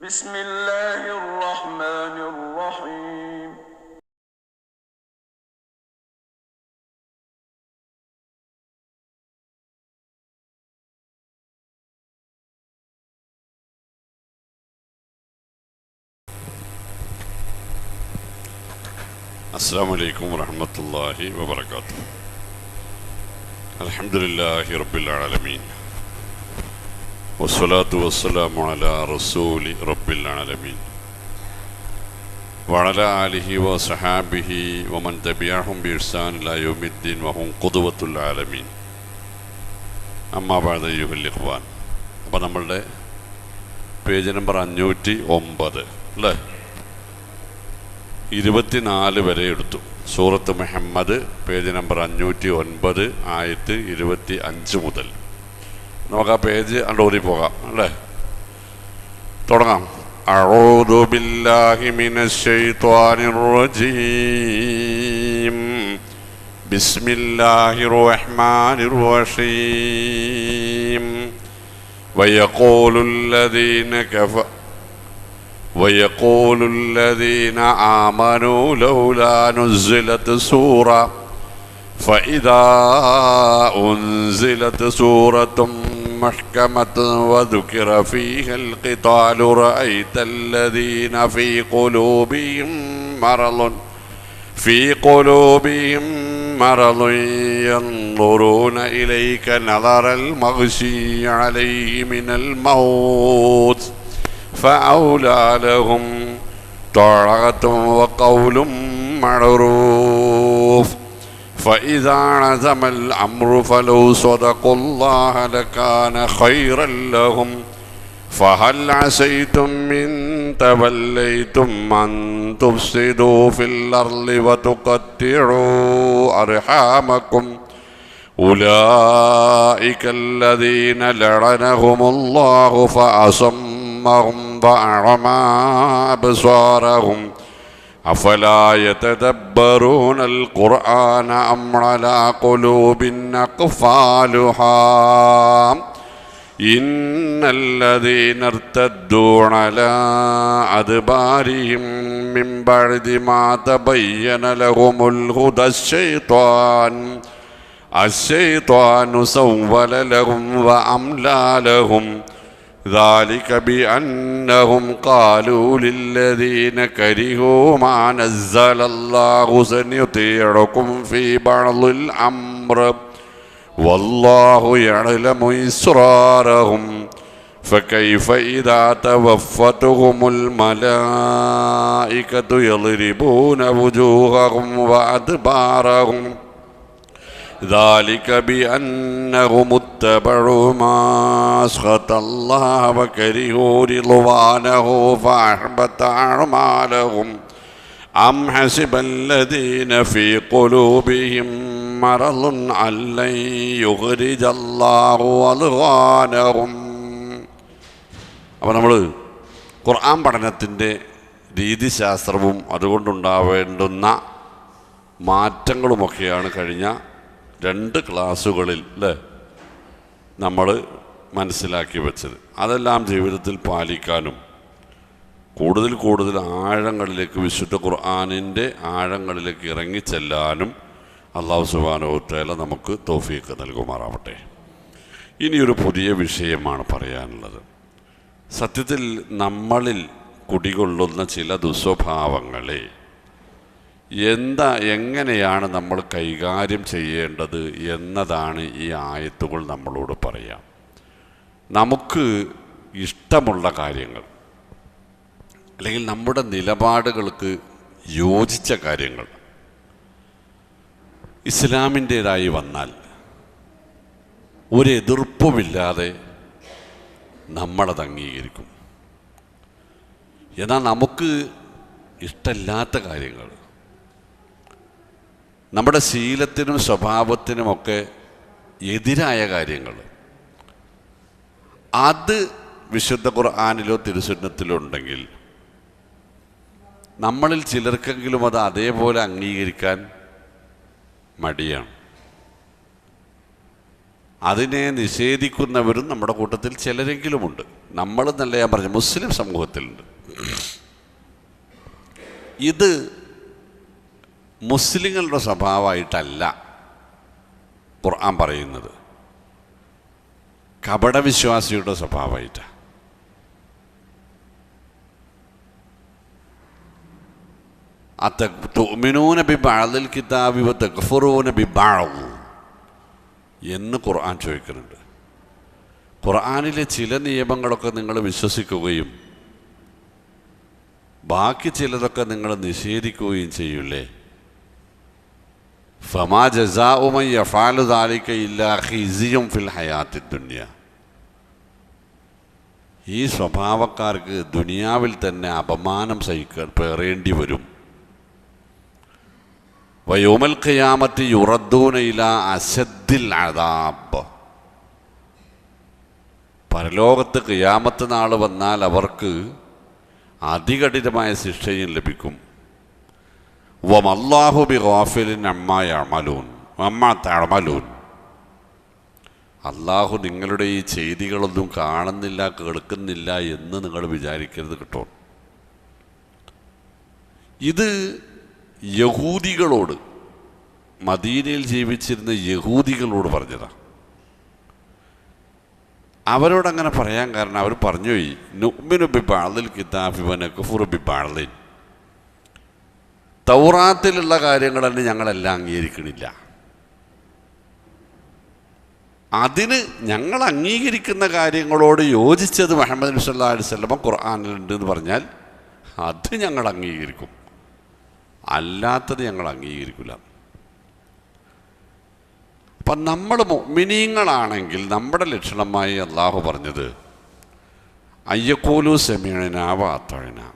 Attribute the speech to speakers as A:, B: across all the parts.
A: بسم الله الرحمن الرحيم
B: السلام عليكم ورحمة الله وبركاته. الحمد لله رب العالمين والصلاة والسلام على رسول رب العالمين وعلى آله وصحابه ومن تبعهم بإحسان إلى يوم الدين وهم قدوة العالمين. أما بعد أيها الإخوان, അപ്പോൾ നമ്മളുടെ page number 509 അല്ലേ, 24 വരെ എടുത്തു. സൂറത്ത് മുഹമ്മദ് പേജ് നമ്പർ 509 ആയത്ത് 25 മുതൽ നമുക്ക് ആ പേജ് ഓടി പോകാം അല്ലേ. തുടങ്ങാം. അഊദു ബില്ലാഹി മിനശ് ശൈത്വാനിർ റജീം. ബിസ്മില്ലാഹിർ റഹ്മാനിർ റഹീം. ويقول الذين آمنوا لولا نزلت سورة فإذا أنزلت سورة محكمة وذكر فيها القتال رأيت الذين في قلوبهم مرض ينظرون إليك نظر المغشي عليه من الموت فأولى لهم طاعة وقول معروف فإذا عزم الأمر فلو صدقوا الله لكان خيرا لهم فهل عسيتم إن توليتم أن تفسدوا في الأرض وتقطعوا أرحامكم أولئك الذين لعنهم الله فأصمهم وأعمى أبصارهم أفلا يتدبرون القرآن أم على قلوب أقفالها إن الذين ارتدوا على أدبارهم من بعد ما تبين لهم الهدى الشيطان سول لهم وأملى لهم ذلك بأنهم قالوا للذين كرهوا ما نزل الله سنطيعكم في بعض الأمر والله يعلم إسرارهم فكيف إذا توفتهم الملائكة يضربون وجوههم وأدبارهم ذلك بأنهم اتبعوا ما أسخط الله وكرهوا رضوانه فأحبط أعمالهم أم حسب الذين في قلوبهم مرض أن لن يخرج الله أضغانهم. അപ്പോൾ നമ്മൾ ഖുർആൻ പഠനത്തിൻ്റെ രീതിശാസ്ത്രവും അതുകൊണ്ടുണ്ടാവേണ്ടുന്ന മാറ്റങ്ങളുമൊക്കെയാണ് കഴിഞ്ഞ 2 ക്ലാസ്സുകളിൽ നമ്മൾ മനസ്സിലാക്കി വെച്ചത്. അതെല്ലാം ജീവിതത്തിൽ പാലിക്കാനും കൂടുതൽ ആഴങ്ങളിലേക്ക് വിശുദ്ധ ഖുർആനിൻ്റെ ആഴങ്ങളിലേക്ക് ഇറങ്ങിച്ചെല്ലാനും അല്ലാഹു സുബ്ഹാനഹു വ തആല നമുക്ക് തൗഫീഖ് നൽകുമാറാവട്ടെ. ഇനിയൊരു പുതിയ വിഷയമാണ് പറയാനുള്ളത്. സത്യത്തിൽ നമ്മളിൽ കുടികൊള്ളുന്ന ചില ദുസ്വഭാവങ്ങളെ എങ്ങനെയാണ് നമ്മൾ കൈകാര്യം ചെയ്യേണ്ടത് എന്നതാണ് ഈ ആയത്തുകൾ നമ്മളോട് പറയാം. നമുക്ക് ഇഷ്ടമുള്ള കാര്യങ്ങൾ അല്ലെങ്കിൽ നമ്മുടെ നിലപാടുകൾക്ക് യോജിച്ച കാര്യങ്ങൾ ഇസ്ലാമിൻ്റേതായി വന്നാൽ ഒരു എതിർപ്പുമില്ലാതെ നമ്മളത് അംഗീകരിക്കും. എന്നാൽ നമുക്ക് ഇഷ്ടമില്ലാത്ത കാര്യങ്ങൾ, നമ്മുടെ ശീലത്തിനും സ്വഭാവത്തിനുമൊക്കെ എതിരായ കാര്യങ്ങൾ, അത് വിശുദ്ധ ഖുർആനിലോ തിരുസുന്നത്തിലോ ഉണ്ടെങ്കിൽ നമ്മളിൽ ചിലർക്കെങ്കിലും അത് അതേപോലെ അംഗീകരിക്കാൻ മടിയാണ്. അതിനെ നിഷേധിക്കുന്നവരും നമ്മുടെ കൂട്ടത്തിൽ ചിലരെങ്കിലുമുണ്ട്. നമ്മളെന്നല്ല ഞാൻ പറഞ്ഞു, മുസ്ലിം സമൂഹത്തിലുണ്ട്. ഇത് മുസ്ലിങ്ങളുടെ സ്വഭാവമായിട്ടല്ല ഖുർആൻ പറയുന്നത്, കപടവിശ്വാസിയുടെ സ്വഭാവമായിട്ടാണ്. തുഅ്മിനൂന ബിബഅദിൽ കിതാബി വതക്ഫുറൂന ബിബഅദ് എന്ന് ഖുർആൻ ചോദിക്കുന്നുണ്ട്. ഖുർആനിലെ ചില നിയമങ്ങളൊക്കെ നിങ്ങൾ വിശ്വസിക്കുകയും ബാക്കി ചിലതൊക്കെ നിങ്ങൾ നിഷേധിക്കുകയും ചെയ്യൂലേ? ഫമാ ജസാഉ മൻ യഫഅലു ദാലിക ഇല്ലാ ഖിസിയും ഫിൽ ഹയാത്തി ദുനിയ. ഈ സ്വഭാവക്കാർക്ക് ദുനിയാവിൽ തന്നെ അപമാനം പേറേണ്ടി വരും. വയൗമൽ ഖിയാമത്തി യുറദ്ദൂന ഇലാ അശദ്ദിൽ അദാബ്. പരലോകത്ത് ഖിയാമത്ത് നാൾ വന്നാൽ അവർക്ക് അതികഠിനമായ ശിക്ഷയും ലഭിക്കും. വമല്ലാഹു ബിഗാഫിലിൻ അമ്മാ തഅമലൂൻ. അള്ളാഹു നിങ്ങളുടെ ഈ ചെയ്തികളൊന്നും കാണുന്നില്ല, കേൾക്കുന്നില്ല എന്ന് നിങ്ങൾ വിചാരിക്കരുത് കേട്ടോ. ഇത് യഹൂദികളോട്, മദീനയിൽ ജീവിച്ചിരുന്ന യഹൂദികളോട് പറഞ്ഞതാണ്. അവരോടങ്ങനെ പറയാൻ കാരണം അവർ പറഞ്ഞു, നുഅ്മിനു ബിബഅദിൽ കിതാബി വനക്ഫുറു ബിബഅദിൻ. തൗറാത്തിലുള്ള കാര്യങ്ങളെന്നെ ഞങ്ങളെല്ലാം അംഗീകരിക്കണില്ല, അതിന് ഞങ്ങൾ അംഗീകരിക്കുന്ന കാര്യങ്ങളോട് യോജിച്ചത് മുഹമ്മദ് നബി സല്ലല്ലാഹു അലൈഹി വസല്ലം ഖുർആനിലുണ്ട് എന്ന് പറഞ്ഞാൽ അത് ഞങ്ങൾ അംഗീകരിക്കും, അല്ലാത്തത് ഞങ്ങൾ അംഗീകരിക്കില്ല. അപ്പം നമ്മൾ മുഅ്മിനീങ്ങളാണെങ്കിൽ നമ്മുടെ ലക്ഷണമായി അള്ളാഹു പറഞ്ഞത് അയ്യഖൂലു സമീഅനാ വഅതഅനാ.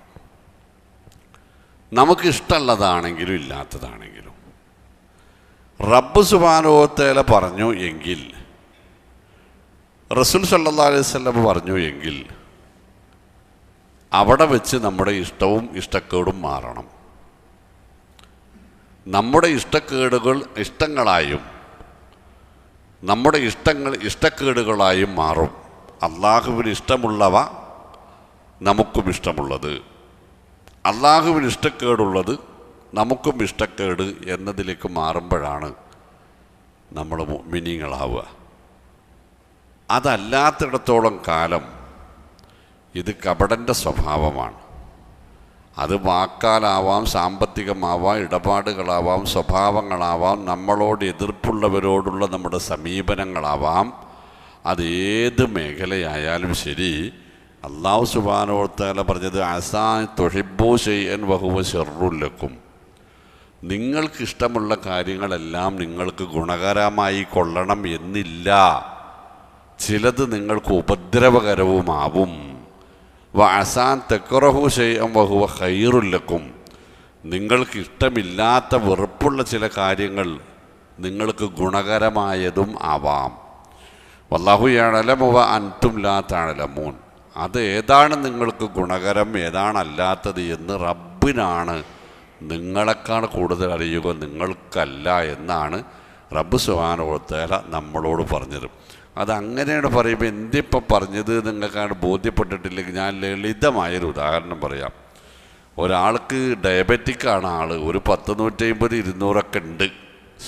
B: നമുക്കിഷ്ടമുള്ളതാണെങ്കിലും ഇല്ലാത്തതാണെങ്കിലും റബ്ബ് സുബ്ഹാനഹു വ തആല പറഞ്ഞു എങ്കിൽ, റസൂൽ സല്ലല്ലാഹു അലൈഹി വസല്ലം പറഞ്ഞു എങ്കിൽ അവിടെ വെച്ച് നമ്മുടെ ഇഷ്ടവും ഇഷ്ടക്കേടും മാറണം. നമ്മുടെ ഇഷ്ടക്കേടുകൾ ഇഷ്ടങ്ങളായും നമ്മുടെ ഇഷ്ടങ്ങൾ ഇഷ്ടക്കേടുകളായും മാറും. അള്ളാഹുവിന് ഇഷ്ടമുള്ളവ നമുക്കും ഇഷ്ടമുള്ളത്, അള്ളാഹുവിന് ഇഷ്ടക്കേടുള്ളത് നമുക്കും ഇഷ്ടക്കേട് എന്നതിലേക്ക് മാറുമ്പോഴാണ് നമ്മൾ മുഅ്മിനീങ്ങളാവുക. അതല്ലാത്തിടത്തോളം കാലം ഇത് കപടൻ്റെ സ്വഭാവമാണ്. അത് വാക്കാലാവാം, സാമ്പത്തികമാവാം, ഇടപാടുകളാവാം, സ്വഭാവങ്ങളാവാം, നമ്മളോട് എതിർപ്പുള്ളവരോടുള്ള നമ്മുടെ സമീപനങ്ങളാവാം. അതേത് മേഖലയായാലും ശരി, അല്ലാഹു സുബ്ഹാനഹു വ തആല പറഞ്ഞത് അസാ തുഹിബ്ബു ശൈഅൻ വഹുവ ശർറുൻ ലക്കും. നിങ്ങൾക്കിഷ്ടമുള്ള കാര്യങ്ങളെല്ലാം നിങ്ങൾക്ക് ഗുണകരമായി കൊള്ളണം എന്നില്ല, ചിലത് നിങ്ങൾക്ക് ഉപദ്രവകരവുമാവും. വഅസാൻ തക്റഹു ശൈഅൻ വഹുവ ഖൈറുൻ ലക്കും. നിങ്ങൾക്ക് ഇഷ്ടമില്ലാത്ത വെറുപ്പുള്ള ചില കാര്യങ്ങൾ നിങ്ങൾക്ക് ഗുണകരമായതും ആവാം. വല്ലാഹു യഅലമു വ അൻതും ലാ തഅലമൂൻ. അത് ഏതാണ് നിങ്ങൾക്ക് ഗുണകരം ഏതാണല്ലാത്തത് എന്ന് റബ്ബിനാണ് നിങ്ങളെക്കാൾ കൂടുതൽ അറിയുക, നിങ്ങൾക്കല്ല എന്നാണ് റബ്ബ് സുബ്ഹാനഹു വ തആല നമ്മളോട് പറഞ്ഞത്. അതങ്ങനെയാണ് പറയുമ്പോൾ എന്തിപ്പോൾ പറഞ്ഞത് നിങ്ങൾക്കാണ് ബോധ്യപ്പെട്ടിട്ടില്ലെങ്കിൽ ഞാൻ ലളിതമായൊരു ഉദാഹരണം പറയാം. ഒരാൾക്ക് ഡയബറ്റിക്കാണ് ആൾ, ഒരു 10, 150, 200 ഉണ്ട്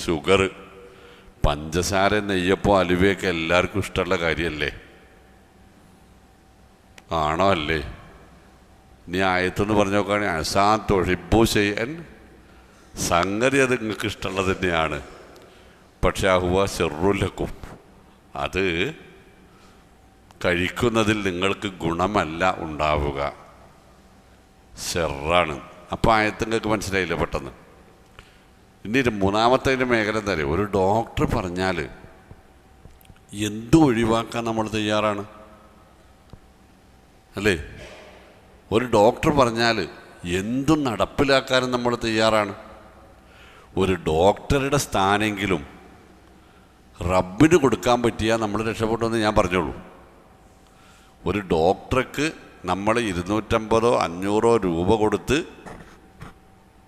B: ഷുഗർ. പഞ്ചസാര, നെയ്യപ്പം, അലുവയൊക്കെ എല്ലാവർക്കും ഇഷ്ടമുള്ള കാര്യമല്ലേ? ആണോ അല്ലേ? നീ ആയത്തെന്ന് പറഞ്ഞു നോക്കുകയാണെങ്കിൽ അസാ തുഹിബ്ബു ശൈഅൻ, സംഗതി അത് നിങ്ങൾക്ക് ഇഷ്ടമുള്ളത് തന്നെയാണ്, പക്ഷെ ഹുവ ശർറുൻ ലക്കും, അത് കഴിക്കുന്നതിൽ നിങ്ങൾക്ക് ഗുണമല്ല ഉണ്ടാവുക, ഷർറാണ്. അപ്പോൾ ആയത്ത് നിങ്ങൾക്ക് മനസ്സിലായില്ല പെട്ടെന്ന്. ഇനി മൂന്നാമത്തെ മേഖല എന്താ പറയുക? ഒരു ഡോക്ടർ പറഞ്ഞാൽ എന്തും ഒഴിവാക്കാൻ നമ്മൾ തയ്യാറാണ് അല്ലേ? ഒരു ഡോക്ടർ പറഞ്ഞാൽ എന്തും നടപ്പിലാക്കാനും നമ്മൾ തയ്യാറാണ്. ഒരു ഡോക്ടറുടെ സ്ഥാനെങ്കിലും റബ്ബിന് കൊടുക്കാൻ പറ്റിയാൽ നമ്മൾ രക്ഷപ്പെട്ടെന്ന് ഞാൻ പറഞ്ഞോളൂ. ഒരു ഡോക്ടർക്ക് നമ്മൾ 250 500 രൂപ കൊടുത്ത്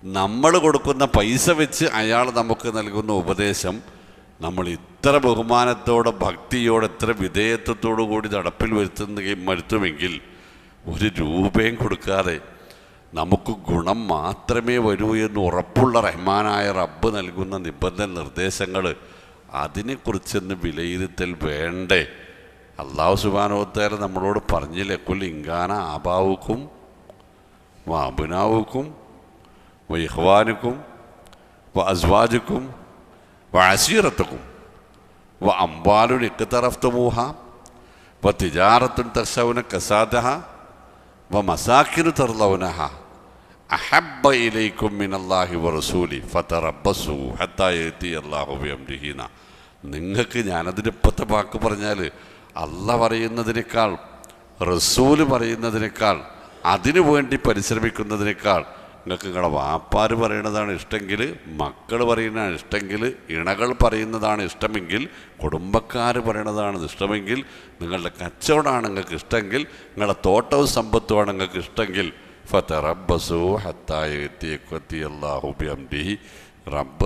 B: നമ്മൾ കൊടുക്കുന്ന പൈസ വെച്ച് അയാൾ നമുക്ക് നൽകുന്ന ഉപദേശം നമ്മൾ എത്ര ബഹുമാനത്തോടെ ഭക്തിയോടെ എത്ര വിധേയത്വത്തോടു കൂടി നടപ്പിൽ വരുത്തുമെങ്കിൽ ഒരു രൂപയും കൊടുക്കാതെ നമുക്ക് ഗുണം മാത്രമേ വരൂ എന്ന് ഉറപ്പുള്ള റഹ്മാനായ റബ്ബ് നൽകുന്ന നിബന്ധന നിർദ്ദേശങ്ങൾ അതിനെക്കുറിച്ചൊന്ന് വിലയിരുത്തൽ വേണ്ടേ? അല്ലാഹു സുബ്ഹാനഹു വ തആല നമ്മളോട് പറഞ്ഞില്ലേ, കുൽ ഇൻകാന ആബാവുക്കും വ അബ്നാവുക്കും വ ഇഖ്വാനുക്കും വ അസ്വാജുക്കും വ അസീറത്തുക്കും വ അംവാലുൻ ഇഖ്തറഫ്തുമൂഹ വ തിജാറത്തുൻ തഖ്ശൗന കസാദഹ വ മസാകിനു തർളൗനഹ അഹബ്ബ ഇലൈക്കും മിനല്ലാഹി വ റസൂലി ഫതറബ്ബസു ഹത്താ യഅതി അല്ലാഹു ബിഅംരിഹി. നിങ്ങൾക്ക് ഞാനതിന് ഇപ്പോഴത്തെ വാക്ക് പറഞ്ഞാൽ അല്ലാഹ് പറയുന്നതിനേക്കാൾ റസൂല് പറയുന്നതിനേക്കാൾ അതിനു വേണ്ടി പരിശ്രമിക്കുന്നതിനേക്കാൾ നിങ്ങൾക്ക് നിങ്ങളുടെ വാപ്പാര് പറയുന്നതാണ് ഇഷ്ടമെങ്കിൽ, മക്കൾ പറയുന്നതാണ് ഇഷ്ടമെങ്കിൽ, ഇണകൾ പറയുന്നതാണ് ഇഷ്ടമെങ്കിൽ, കുടുംബക്കാർ പറയുന്നതാണ് ഇഷ്ടമെങ്കിൽ, നിങ്ങളുടെ കച്ചവടമാണ് നിങ്ങൾക്ക് ഇഷ്ടമെങ്കിൽ, നിങ്ങളുടെ തോട്ടവും സമ്പത്തുമാണ് നിങ്ങൾക്ക് ഇഷ്ടമെങ്കിൽ ഫതറബ്ബസു ഹത്താ യഅതി അല്ലാഹു ബിഅംരിഹി.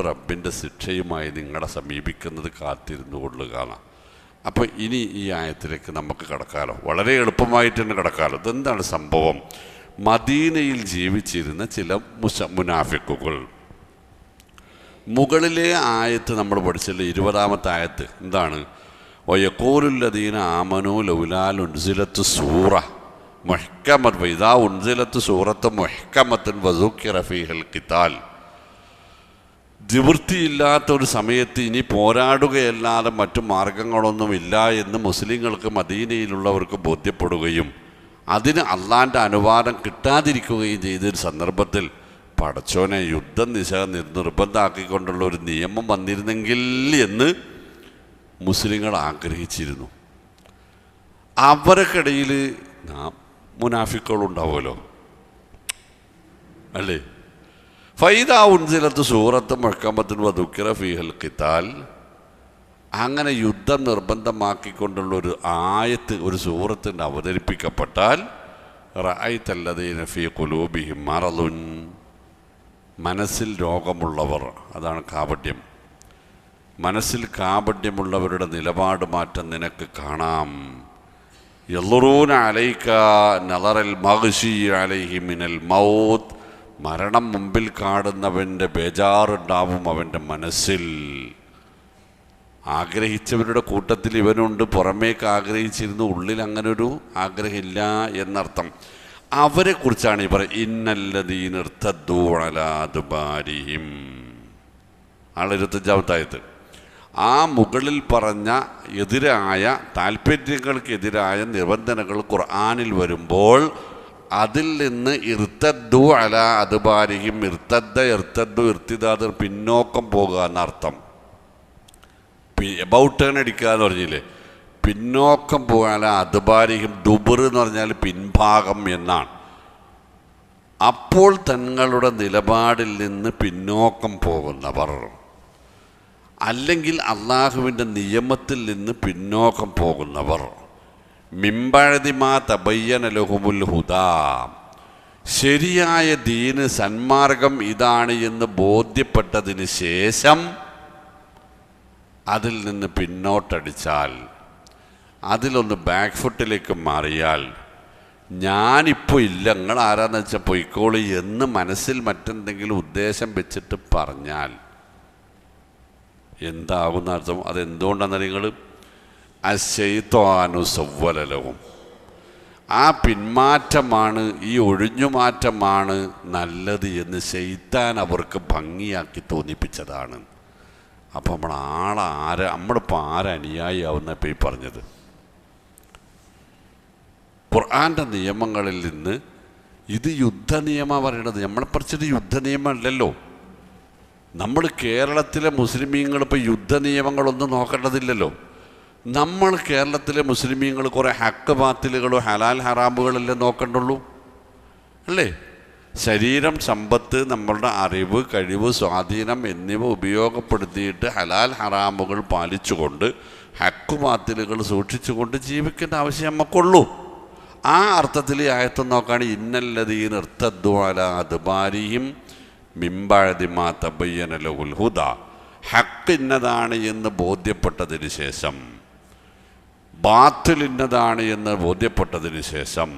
B: റബ്ബിൻ്റെ ശിക്ഷയുമായി നിങ്ങളെ സമീപിക്കുന്നത് കാത്തിരുന്നു കൊള്ളുകയാണ്. അപ്പോൾ ഇനി ഈ ആയത്തിലേക്ക് നമുക്ക് കടക്കാലോ, വളരെ എളുപ്പമായിട്ട് തന്നെ കടക്കാലോ. ഇതെന്താണ് സംഭവം? മദീനയിൽ ജീവിച്ചിരുന്ന ചില മുനാഫിക്കുകൾ, മുകളിലെ ആയത്ത് നമ്മൾ പഠിച്ചല്ലേ, 20-ാമത്തെ ആയത്ത് എന്താണ്? വയഖൂലുല്ലദീന ആമനൂ ലൗലാ ഉൻസിലത്ത് സൂറ മുഹ്കമത്ത് വഇദാ ഉൻസിലത്ത് സൂറത്ത് മുഹ്കമത്തുൻ വസുക്കിറ ഫീഹൽ ഖിതാൽ. നിവൃത്തിയില്ലാത്ത ഒരു സമയത്ത് ഇനി പോരാടുകയല്ലാതെ മറ്റു മാർഗങ്ങളൊന്നുമില്ല എന്ന് മുസ്ലിങ്ങൾക്ക് മദീനയിലുള്ളവർക്ക് ബോധ്യപ്പെടുകയും അതിന് അള്ളാൻ്റെ അനുവാദം കിട്ടാതിരിക്കുകയും ചെയ്തൊരു സന്ദർഭത്തിൽ പടച്ചോനെ യുദ്ധം നിർബന്ധമാക്കിക്കൊണ്ടുള്ള ഒരു നിയമം വന്നിരുന്നെങ്കിൽ എന്ന് മുസ്ലിങ്ങൾ ആഗ്രഹിച്ചിരുന്നു. അവർക്കിടയിൽ മുനാഫിക്കുകളുണ്ടാവുമല്ലോ, അല്ലേ? ഫൈദാ ഉൻസിലത്ത് സൂറത്ത് മുഹ്കമത്തുൻ വദുക്കിറ ഫീഹൽ ഖിതാൽ. അങ്ങനെ യുദ്ധം നിർബന്ധമാക്കിക്കൊണ്ടുള്ളൊരു ആയത്ത്, ഒരു സൂറത്തിൻ്റെ അവതരിപ്പിക്കപ്പെട്ടാൽ റഅയ്തല്ലദീന ഫീ ഖുലൂബിഹിം മറളുൻ, മനസ്സിൽ രോഗമുള്ളവർ, അതാണ് കാപട്യം, മനസ്സിൽ കാപട്യമുള്ളവരുടെ നിലപാട് മാറ്റം നിനക്ക് കാണാം. യളുറൂന അലൈക നളറൽ മഗ്ശി അലൈഹി മിനൽ മൗത്ത്, മരണം മുമ്പിൽ കാണുന്നവൻ്റെ ബേജാറുണ്ടാവും അവൻ്റെ മനസ്സിൽ. ആഗ്രഹിച്ചവരുടെ കൂട്ടത്തിൽ ഇവനുണ്ട്, പുറമേക്ക് ആഗ്രഹിച്ചിരുന്നു, ഉള്ളിൽ അങ്ങനൊരു ആഗ്രഹമില്ല എന്നർത്ഥം. അവരെ കുറിച്ചാണ് ഈ പറയുന്നത്, ഇന്നല്ലദീന ഇർതദ്ദൂ അലാ അദ്ബാരിഹിം. 25-ാമത്തെ ആയത്ത്. ആ മുകളിൽ പറഞ്ഞ എതിരായ താല്പര്യങ്ങൾക്കെതിരായ നിബന്ധനകൾ ഖുർആനിൽ വരുമ്പോൾ അതിൽ നിന്ന് ഇർതദ്ദു അലാ അദ്ബാരിഹിം, ഇർതദ്ദു ഇർത്തിദാദ് പിന്നോക്കം പോകുക എന്നർത്ഥം. എബൌട്ട് ടേൺ അടിക്കുക എന്ന് പറഞ്ഞില്ലേ, പിന്നോക്കം പോകാൻ അദ്ബാരിഹിം, ദുബർ എന്ന് പറഞ്ഞാൽ പിൻഭാഗം എന്നാണ്. അപ്പോൾ തങ്ങളുടെ നിലപാടിൽ നിന്ന് പിന്നോക്കം പോകുന്നവർ, അല്ലെങ്കിൽ അള്ളാഹുവിൻ്റെ നിയമത്തിൽ നിന്ന് പിന്നോക്കം പോകുന്നവർ, മിമ്പഴതി മാ തബയ്യന ലഹുമുൽ ഹുദാ, ശരിയായ ദീന് സന്മാർഗം ഇതാണ് എന്ന് ബോധ്യപ്പെട്ടതിന് ശേഷം അതിൽ നിന്ന് പിന്നോട്ടടിച്ചാൽ, അതിലൊന്ന് ബാക്ക് ഫുട്ടിലേക്ക് മാറിയാൽ, ഞാനിപ്പോൾ ഇല്ല, നിങ്ങൾ ആരാന്ന് വെച്ചാൽ പൊയ്ക്കോളി എന്ന് മനസ്സിൽ മറ്റെന്തെങ്കിലും ഉദ്ദേശം വെച്ചിട്ട് പറഞ്ഞാൽ എന്താകുന്ന അർത്ഥം? അതെന്തുകൊണ്ടാണെന്ന് നിങ്ങൾ അശൈത്വാനു സവ്വലലഹും, ആ പിന്മാറ്റമാണ്, ഈ ഒഴിഞ്ഞുമാറ്റമാണ് നല്ലത് എന്ന് ശൈത്താൻ അവർക്ക് ഭംഗിയാക്കി തോന്നിപ്പിച്ചതാണ്. അപ്പം നമ്മളിപ്പോൾ ആരനുയായി ആവുന്ന ഇപ്പോൾ ഈ പറഞ്ഞത്? ഖുർആൻ്റെ നിയമങ്ങളിൽ നിന്ന് ഇത് യുദ്ധ നിയമമാണ് പറയണത്. നമ്മളെ പറിച്ചത് യുദ്ധ നിയമമല്ലല്ലോ. നമ്മൾ കേരളത്തിലെ മുസ്ലിമീങ്ങൾ ഇപ്പോൾ യുദ്ധ നിയമങ്ങളൊന്നും നോക്കേണ്ടതില്ലല്ലോ. നമ്മൾ കേരളത്തിലെ മുസ്ലിമീങ്ങൾ കുറേ ഹക്ക് ബാത്തിലുകളും ഹലാൽ ഹറാമുകളല്ലേ നോക്കണ്ടുള്ളൂ, അല്ലേ? ശരീരം, സമ്പത്ത്, നമ്മളുടെ അറിവ്, കഴിവ്, സ്വാധീനം എന്നിവ ഉപയോഗപ്പെടുത്തിയിട്ട് ഹലാൽ ഹറാമുകൾ പാലിച്ചുകൊണ്ട് ഹക്ക് ബാത്തിലുകൾ സൂക്ഷിച്ചുകൊണ്ട് ജീവിക്കേണ്ട ആവശ്യം നമുക്കുള്ളൂ. ആ അർത്ഥത്തിൽ ഈ ആയത്ത് നോക്കുകയാണ്, ഇന്നല്ലദീന ഇർതദ്ദൂ അലാ അദ്ബാരിഹിം മിൻ ബഅദി മാ തബയ്യന ലഹുൽ ഹുദാ ഹക്ക് ഇന്നതാണ് എന്ന് ബോധ്യപ്പെട്ടതിന് ശേഷം, ബാത്തിൽ ഇന്നതാണ് എന്ന് ബോധ്യപ്പെട്ടതിന് ശേഷം,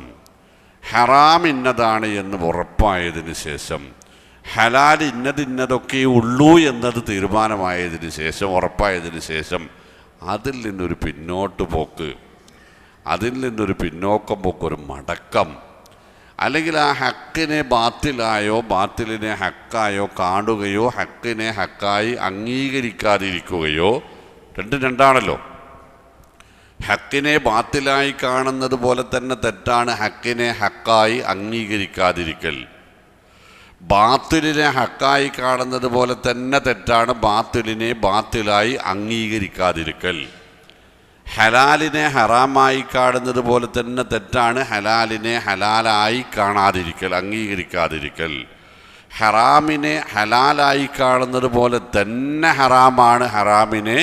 B: ഹറാം ഇന്നതാണ് എന്ന് ഉറപ്പായതിന് ശേഷം, ഹലാൽ ഇന്നതൊക്കെ ഉള്ളൂ എന്നത് തീരുമാനമായതിന് ശേഷം, ഉറപ്പായതിന് ശേഷം അതിൽ നിന്നൊരു പിന്നോട്ട് പോക്ക്, അതിൽ നിന്നൊരു പിന്നോക്കം പോക്ക്, ഒരു മടക്കം, അല്ലെങ്കിൽ ആ ഹക്കിനെ ബാത്തിലായോ ബാത്തിലിനെ ഹക്കായോ കാണുകയോ ഹക്കിനെ ഹക്കായി അംഗീകരിക്കാതിരിക്കുകയോ, രണ്ടാണല്ലോ. ഹക്കിനെ ബാത്തിലായി കാണുന്നത് പോലെ തന്നെ തെറ്റാണ് ഹക്കിനെ ഹക്കായി അംഗീകരിക്കാതിരിക്കൽ. ബാത്തിലിനെ ഹക്കായി കാണുന്നത് പോലെ തന്നെ തെറ്റാണ് ബാത്തിലിനെ ബാത്തിലായി അംഗീകരിക്കാതിരിക്കൽ. ഹലാലിനെ ഹറാമായി കാണുന്നത് പോലെ തന്നെ തെറ്റാണ് ഹലാലിനെ ഹലാലായി കാണാതിരിക്കൽ, അംഗീകരിക്കാതിരിക്കൽ. ഹറാമിനെ ഹലാലായി കാണുന്നത് പോലെ തന്നെ ഹറാമാണ് ഹറാമിനെ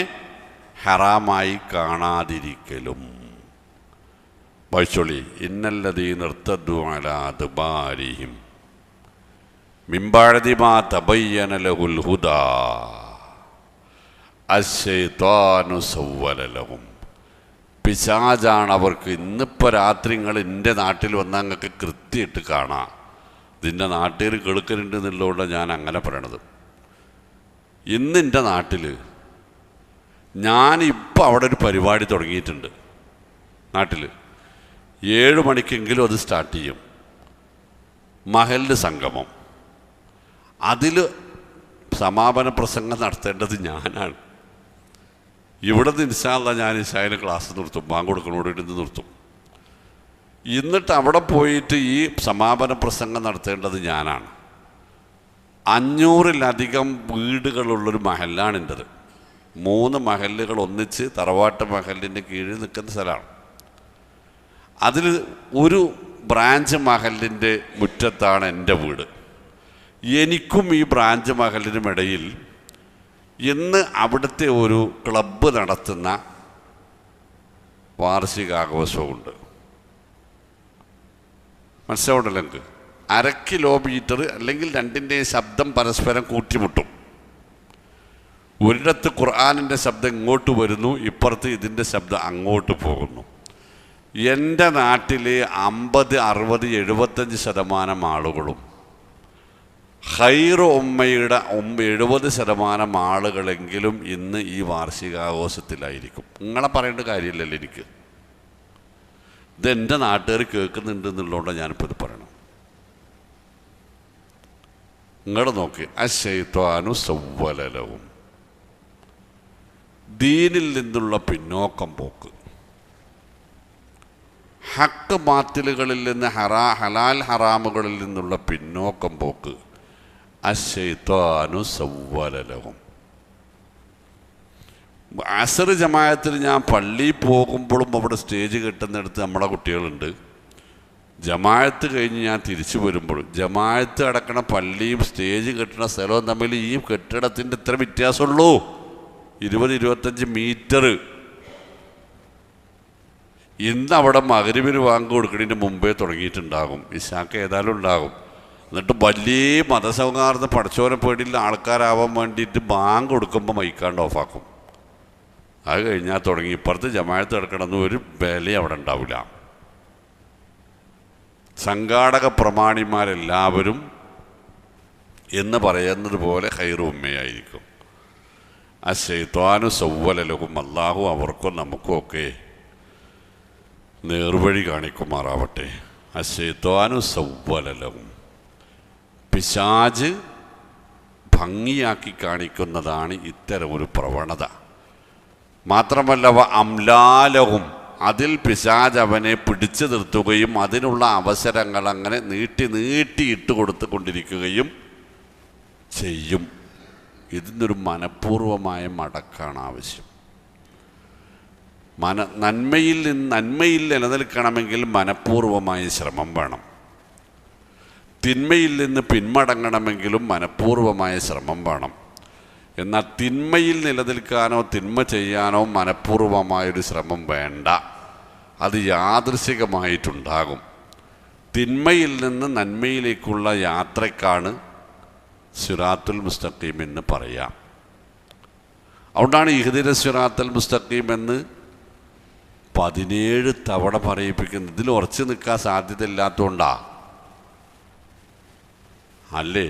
B: ഹറാമായി കാണാതിരിക്കലും. വായിച്ചോളി. ഇന്നല്ലദീന ഇർതദ്ദു അലാ അദ്ബാരിഹിം മിൻ ബഅദി മാ തബയ്യന ലഹുൽ ഹുദാ അശ്ശൈത്വാനു സവ്വല ലഹും. പിശാചാണ് അവർക്ക്. ഇന്നിപ്പോൾ രാത്രി നിങ്ങൾ എൻ്റെ നാട്ടിൽ വന്നാൽ നിങ്ങൾക്ക് കൃത്യമായിട്ട് കാണാം. ഇതിൻ്റെ നാട്ടുകാർ കേൾക്കലുണ്ട് എന്നുള്ളതുകൊണ്ടാണ് ഞാൻ അങ്ങനെ പറയണത്. ഇന്ന് എൻ്റെ നാട്ടിൽ ഞാനിപ്പോൾ അവിടെ ഒരു പരിപാടി തുടങ്ങിയിട്ടുണ്ട്. നാട്ടിൽ 7 മണിക്കെങ്കിലും അത് സ്റ്റാർട്ട് ചെയ്യും. മഹല്ല് സംഗമം. അതിൽ സമാപന പ്രസംഗം നടത്തേണ്ടത് ഞാനാണ്. ഇവിടെ നിന്ന് ഇൻഷാ അല്ലാഹ് ഞാൻ ഇശായിൽ ക്ലാസ് നിർത്തും, ബാങ്ക് കൊടുക്കണോട് ഇരുന്ന് നിർത്തും. എന്നിട്ട് അവിടെ പോയിട്ട് ഈ സമാപന പ്രസംഗം നടത്തേണ്ടത് ഞാനാണ്. 500-ലധികം വീടുകളുള്ളൊരു മഹല്ലാണ് എൻ്റെത്. 3 മഹല്ലുകൾ ഒന്നിച്ച് തറവാട്ട് മഹലിൻ്റെ കീഴിൽ നിൽക്കുന്ന സ്ഥലമാണ്. അതിൽ ഒരു ബ്രാഞ്ച് മഹലിൻ്റെ മുറ്റത്താണ് എൻ്റെ വീട്. എനിക്കും ഈ ബ്രാഞ്ച് മഹലിനും ഇടയിൽ ഇന്ന് അവിടുത്തെ ഒരു ക്ലബ്ബ് നടത്തുന്ന വാർഷികാഘോഷമുണ്ട്. മനസ്സിലാവുണ്ടല്ലോ എനിക്ക്. 1/2 കിലോമീറ്റർ അല്ലെങ്കിൽ 2ൻ്റെയും ശബ്ദം പരസ്പരം കൂട്ടിമുട്ടും. ഒരിടത്ത് ഖുർആനിൻ്റെ ശബ്ദം ഇങ്ങോട്ട് വരുന്നു, ഇപ്പുറത്ത് ഇതിൻ്റെ ശബ്ദം അങ്ങോട്ട് പോകുന്നു. എൻ്റെ നാട്ടിലെ 50, 60, 75% ആളുകളും ഖൈർ ഉമ്മയുടെ 70% ആളുകളെങ്കിലും ഇന്ന് ഈ വാർഷികാഘോഷത്തിലായിരിക്കും. നിങ്ങളെ പറയേണ്ട കാര്യമില്ലല്ലോ എനിക്ക്. ഇതെൻ്റെ നാട്ടുകാർ കേൾക്കുന്നുണ്ട് എന്നുള്ളതുകൊണ്ടാണ് ഞാനിപ്പോൾ ഇത് പറയണം. നിങ്ങൾ നോക്കി. അശ്ശൈത്വാനു സവ്വല ലഹും. ദീനിൽ നിന്നുള്ള പിന്നോക്കം പോക്ക്, ഹക്ക് ബാത്തിലുകളിൽ നിന്ന് ഹലാൽ ഹറാമുകളിൽ നിന്നുള്ള പിന്നോക്കം പോക്ക്. അശ്ശൈത്വാനു സവ്വല ലഹും. അസർ ജമാഅത്തിൽ ഞാൻ പള്ളിയിൽ പോകുമ്പോഴും അവിടെ സ്റ്റേജ് കെട്ടുന്നിടത്ത് നമ്മളെ കുട്ടികളുണ്ട്. ജമാഅത്ത് കഴിഞ്ഞ് ഞാൻ തിരിച്ചു വരുമ്പോഴും ജമാഅത്ത് അടക്കണ പള്ളിയും സ്റ്റേജ് കെട്ടുന്ന സ്ഥലവും തമ്മിൽ ഈ കെട്ടിടത്തിൻ്റെ ഇത്ര വ്യത്യാസമുള്ളൂ, 20-25 മീറ്റർ. ഇന്ന് അവിടെ മഗ്‌രിബിന് വാങ്ങി കൊടുക്കുന്നതിന് മുമ്പേ തുടങ്ങിയിട്ടുണ്ടാകും. ഇശാക്ക് ഏതായാലും ഉണ്ടാകും. എന്നിട്ട് വലിയ മതസൗഹാർദ്ദം പഠിച്ചോനെ പേടിയുള്ള ആൾക്കാരാവാൻ വേണ്ടിയിട്ട് ബാങ്ക് കൊടുക്കുമ്പോൾ മൈക്കാണ്ട് ഓഫാക്കും. അത് കഴിഞ്ഞാൽ തുടങ്ങി. ഇപ്പുറത്ത് ജമാഅത്ത് കിടക്കണമെന്ന് ഒരു വില അവിടെ ഉണ്ടാവില്ല. സംഘാടക പ്രമാണിമാരെല്ലാവരും എന്ന് പറയുന്നത് പോലെ ഖൈർ ഉമ്മയായിരിക്കും. അശ്ശൈത്വാനു സവ്വല ലഹും. അല്ലാഹു അവർക്കും നമുക്കുമൊക്കെ നേർവഴി കാണിക്കുമാറാവട്ടെ. അശ്ശൈത്വാനു സവ്വല ലഹും. പിശാച് ഭംഗിയാക്കി കാണിക്കുന്നതാണ് ഇത്തരം ഒരു പ്രവണത. മാത്രമല്ല അംലാലഹും, അതിൽ പിശാച് അവനെ പിടിച്ചു നിർത്തുകയും അതിനുള്ള അവസരങ്ങൾ അങ്ങനെ നീട്ടി ഇട്ട് കൊടുത്തുകൊണ്ടിരിക്കുകയും ചെയ്യും. ഇതിനൊരു മനഃപൂർവമായ മടക്കാണ് ആവശ്യം. നന്മയിൽ നിലനിൽക്കണമെങ്കിൽ മനഃപൂർവമായ ശ്രമം വേണം. തിന്മയിൽ നിന്ന് പിന്മടങ്ങണമെങ്കിലും മനഃപൂർവമായ ശ്രമം വേണം. എന്നാൽ തിന്മയിൽ നിലനിൽക്കാനോ തിന്മ ചെയ്യാനോ മനഃപൂർവമായൊരു ശ്രമം വേണ്ട. അത് യാദൃശികമായിട്ടുണ്ടാകും. തിന്മയിൽ നിന്ന് നന്മയിലേക്കുള്ള യാത്രയ്ക്കാണ് സിറാത്തുൽ മുസ്തഖീം എന്ന് പറയാം. അതുകൊണ്ടാണ് ഇഹ്ദിന സിറാത്തൽ മുസ്തഖീം എന്ന് 17 തവണ പറയിപ്പിക്കുന്നത്. ഇതിൽ ഉറച്ചു നിൽക്കാൻ സാധ്യത ഇല്ലാത്തതുകൊണ്ടാ അല്ലേ?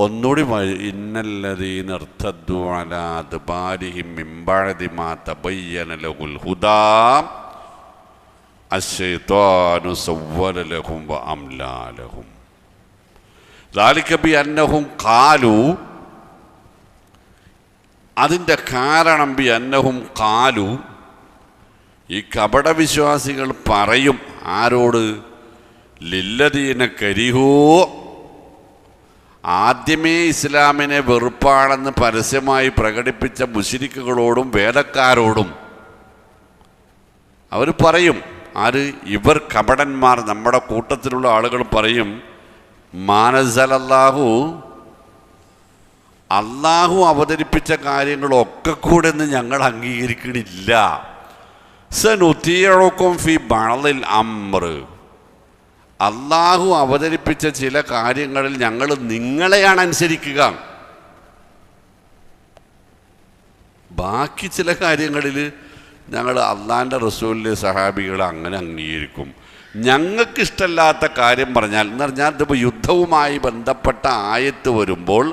B: ഒന്നുകൂടി ഇന്നല്ലദീന ഇർതദ്ദു അലാ അദ്ബാരിഹിം മിൻ ബഅദി മാ തബയ്യന ലഹുൽ ഹുദാ അശ്ശൈത്വാനു സവ്വല ലഹും വഅംലാ ലഹും ദാലിക ബിഅന്നഹും ഖാലു, അതിൻ്റെ കാരണം ബിഅന്നഹും ഖാലു, ഈ കപടവിശ്വാസികൾ പറയും ആരോട്? ലില്ലദീന കരിഹൂ, ആദ്യമേ ഇസ്ലാമിനെ വെറുപ്പാണെന്ന് പരസ്യമായി പ്രകടിപ്പിച്ച മുശ്രിക്കുകളോടും വേദക്കാരോടും അവർ പറയും. ആര്? ഇവർ കപടന്മാർ, നമ്മുടെ കൂട്ടത്തിലുള്ള ആളുകൾ പറയും, മാനസലല്ലാഹു, അള്ളാഹു അവതരിപ്പിച്ച കാര്യങ്ങളൊക്കെ കൂടെ ഒന്നും ഞങ്ങൾ അംഗീകരിക്കണില്ല. സനുതീഉക്കും ഫി ബഅദിൽ അംർ, അള്ളാഹു അവതരിപ്പിച്ച ചില കാര്യങ്ങളിൽ ഞങ്ങൾ നിങ്ങളെയാണ് അനുസരിക്കുക, ബാക്കി ചില കാര്യങ്ങളിൽ ഞങ്ങൾ അള്ളാഹിൻ്റെ റസൂലിലെ സഹാബികളെ അങ്ങനെ അംഗീകരിക്കും. ഞങ്ങൾക്കിഷ്ടമല്ലാത്ത കാര്യം പറഞ്ഞാൽ എന്ന് പറഞ്ഞാൽ ഇതിപ്പോൾ യുദ്ധവുമായി ബന്ധപ്പെട്ട ആയത്ത് വരുമ്പോൾ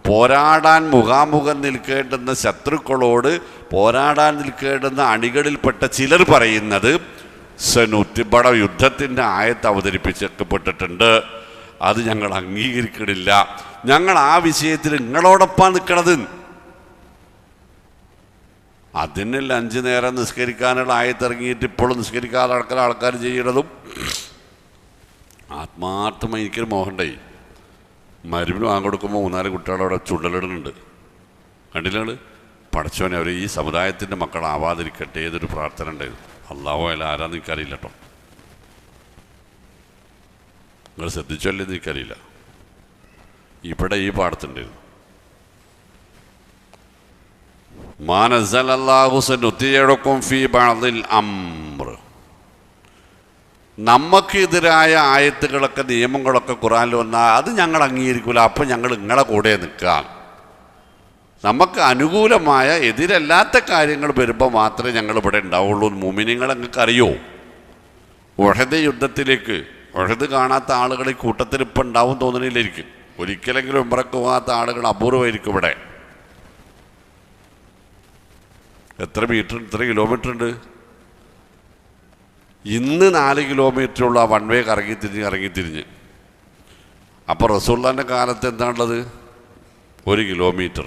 B: പോരാടാൻ മുഖാമുഖം നിൽക്കേണ്ടുന്ന ശത്രുക്കളോട് പോരാടാൻ നിൽക്കേണ്ടുന്ന അണികളിൽപ്പെട്ട ചിലർ പറയുന്നത് സനുത്തിബട യുദ്ധത്തിൻ്റെ ആയത്ത് അവതരിപ്പിച്ചപ്പെട്ടിട്ടുണ്ട്, അത് ഞങ്ങൾ അംഗീകരിക്കണില്ല, ഞങ്ങൾ ആ വിഷയത്തിൽ നിങ്ങളോടൊപ്പം നിൽക്കണത്. അതിനല്ല 5 നേരം നിസ്കരിക്കാനുള്ള ആയത്തിറങ്ങിയിട്ട് ഇപ്പോഴും നിസ്കരിക്കാതെ നടക്കുന്ന ആൾക്കാർ ചെയ്യണതും. ആത്മാർത്ഥമായി എനിക്കൊരു മോഹണ്ടായി, മരുവിന് വാങ്ങിക്കൊടുക്കുമ്പോൾ 3-4 കുട്ടികളവിടെ ചുണ്ടലിടുന്നുണ്ട്, കണ്ടില്ലാണ്. പഠിച്ചവനെ അവർ ഈ സമുദായത്തിൻ്റെ മക്കളാവാതിരിക്കട്ടെ, ഏതൊരു പ്രാർത്ഥന ഉണ്ടായിരുന്നു. അള്ളാഹു അല്ല ആരാന്ന് എനിക്കറിയില്ല കേട്ടോ, നിങ്ങൾ ശ്രദ്ധിച്ചല്ലേ എനിക്കറിയില്ല. ഇവിടെ ഈ പാടത്തുണ്ടായിരുന്നു, നമുക്കെതിരായ ആയത്തുകളൊക്കെ നിയമങ്ങളൊക്കെ ഖുർആനിൽ വന്നാൽ അത് ഞങ്ങൾ അംഗീകരിക്കില്ല, അപ്പം ഞങ്ങൾ നിങ്ങളെ കൂടെ നിൽക്കാം. നമുക്ക് അനുകൂലമായ എതിരല്ലാത്ത കാര്യങ്ങൾ വരുമ്പോൾ മാത്രമേ ഞങ്ങൾ ഇവിടെ ഉണ്ടാവുള്ളൂ. മുഅ്മിനീങ്ങൾ നിങ്ങൾക്ക് അറിയോ? ഉഹദ് യുദ്ധത്തിലേക്ക് ഉഹദ് കാണാത്ത ആളുകൾ ഈ കൂട്ടത്തിൽ ഇപ്പം ഉണ്ടാവും തോന്നുന്നില്ലായിരിക്കും. ഒരിക്കലെങ്കിലും ഉംറക്ക് പോകാത്ത ആളുകൾ അപൂർവമായിരിക്കും ഇവിടെ. എത്ര കിലോമീറ്റർ ഉണ്ട്? ഇന്ന് 4 കിലോമീറ്ററുള്ള വൺ വേ കറങ്ങിത്തിരിഞ്ഞ്. അപ്പോൾ റസൂലുള്ളാഹിൻ്റെ കാലത്ത് എന്താണുള്ളത്? 1 കിലോമീറ്റർ.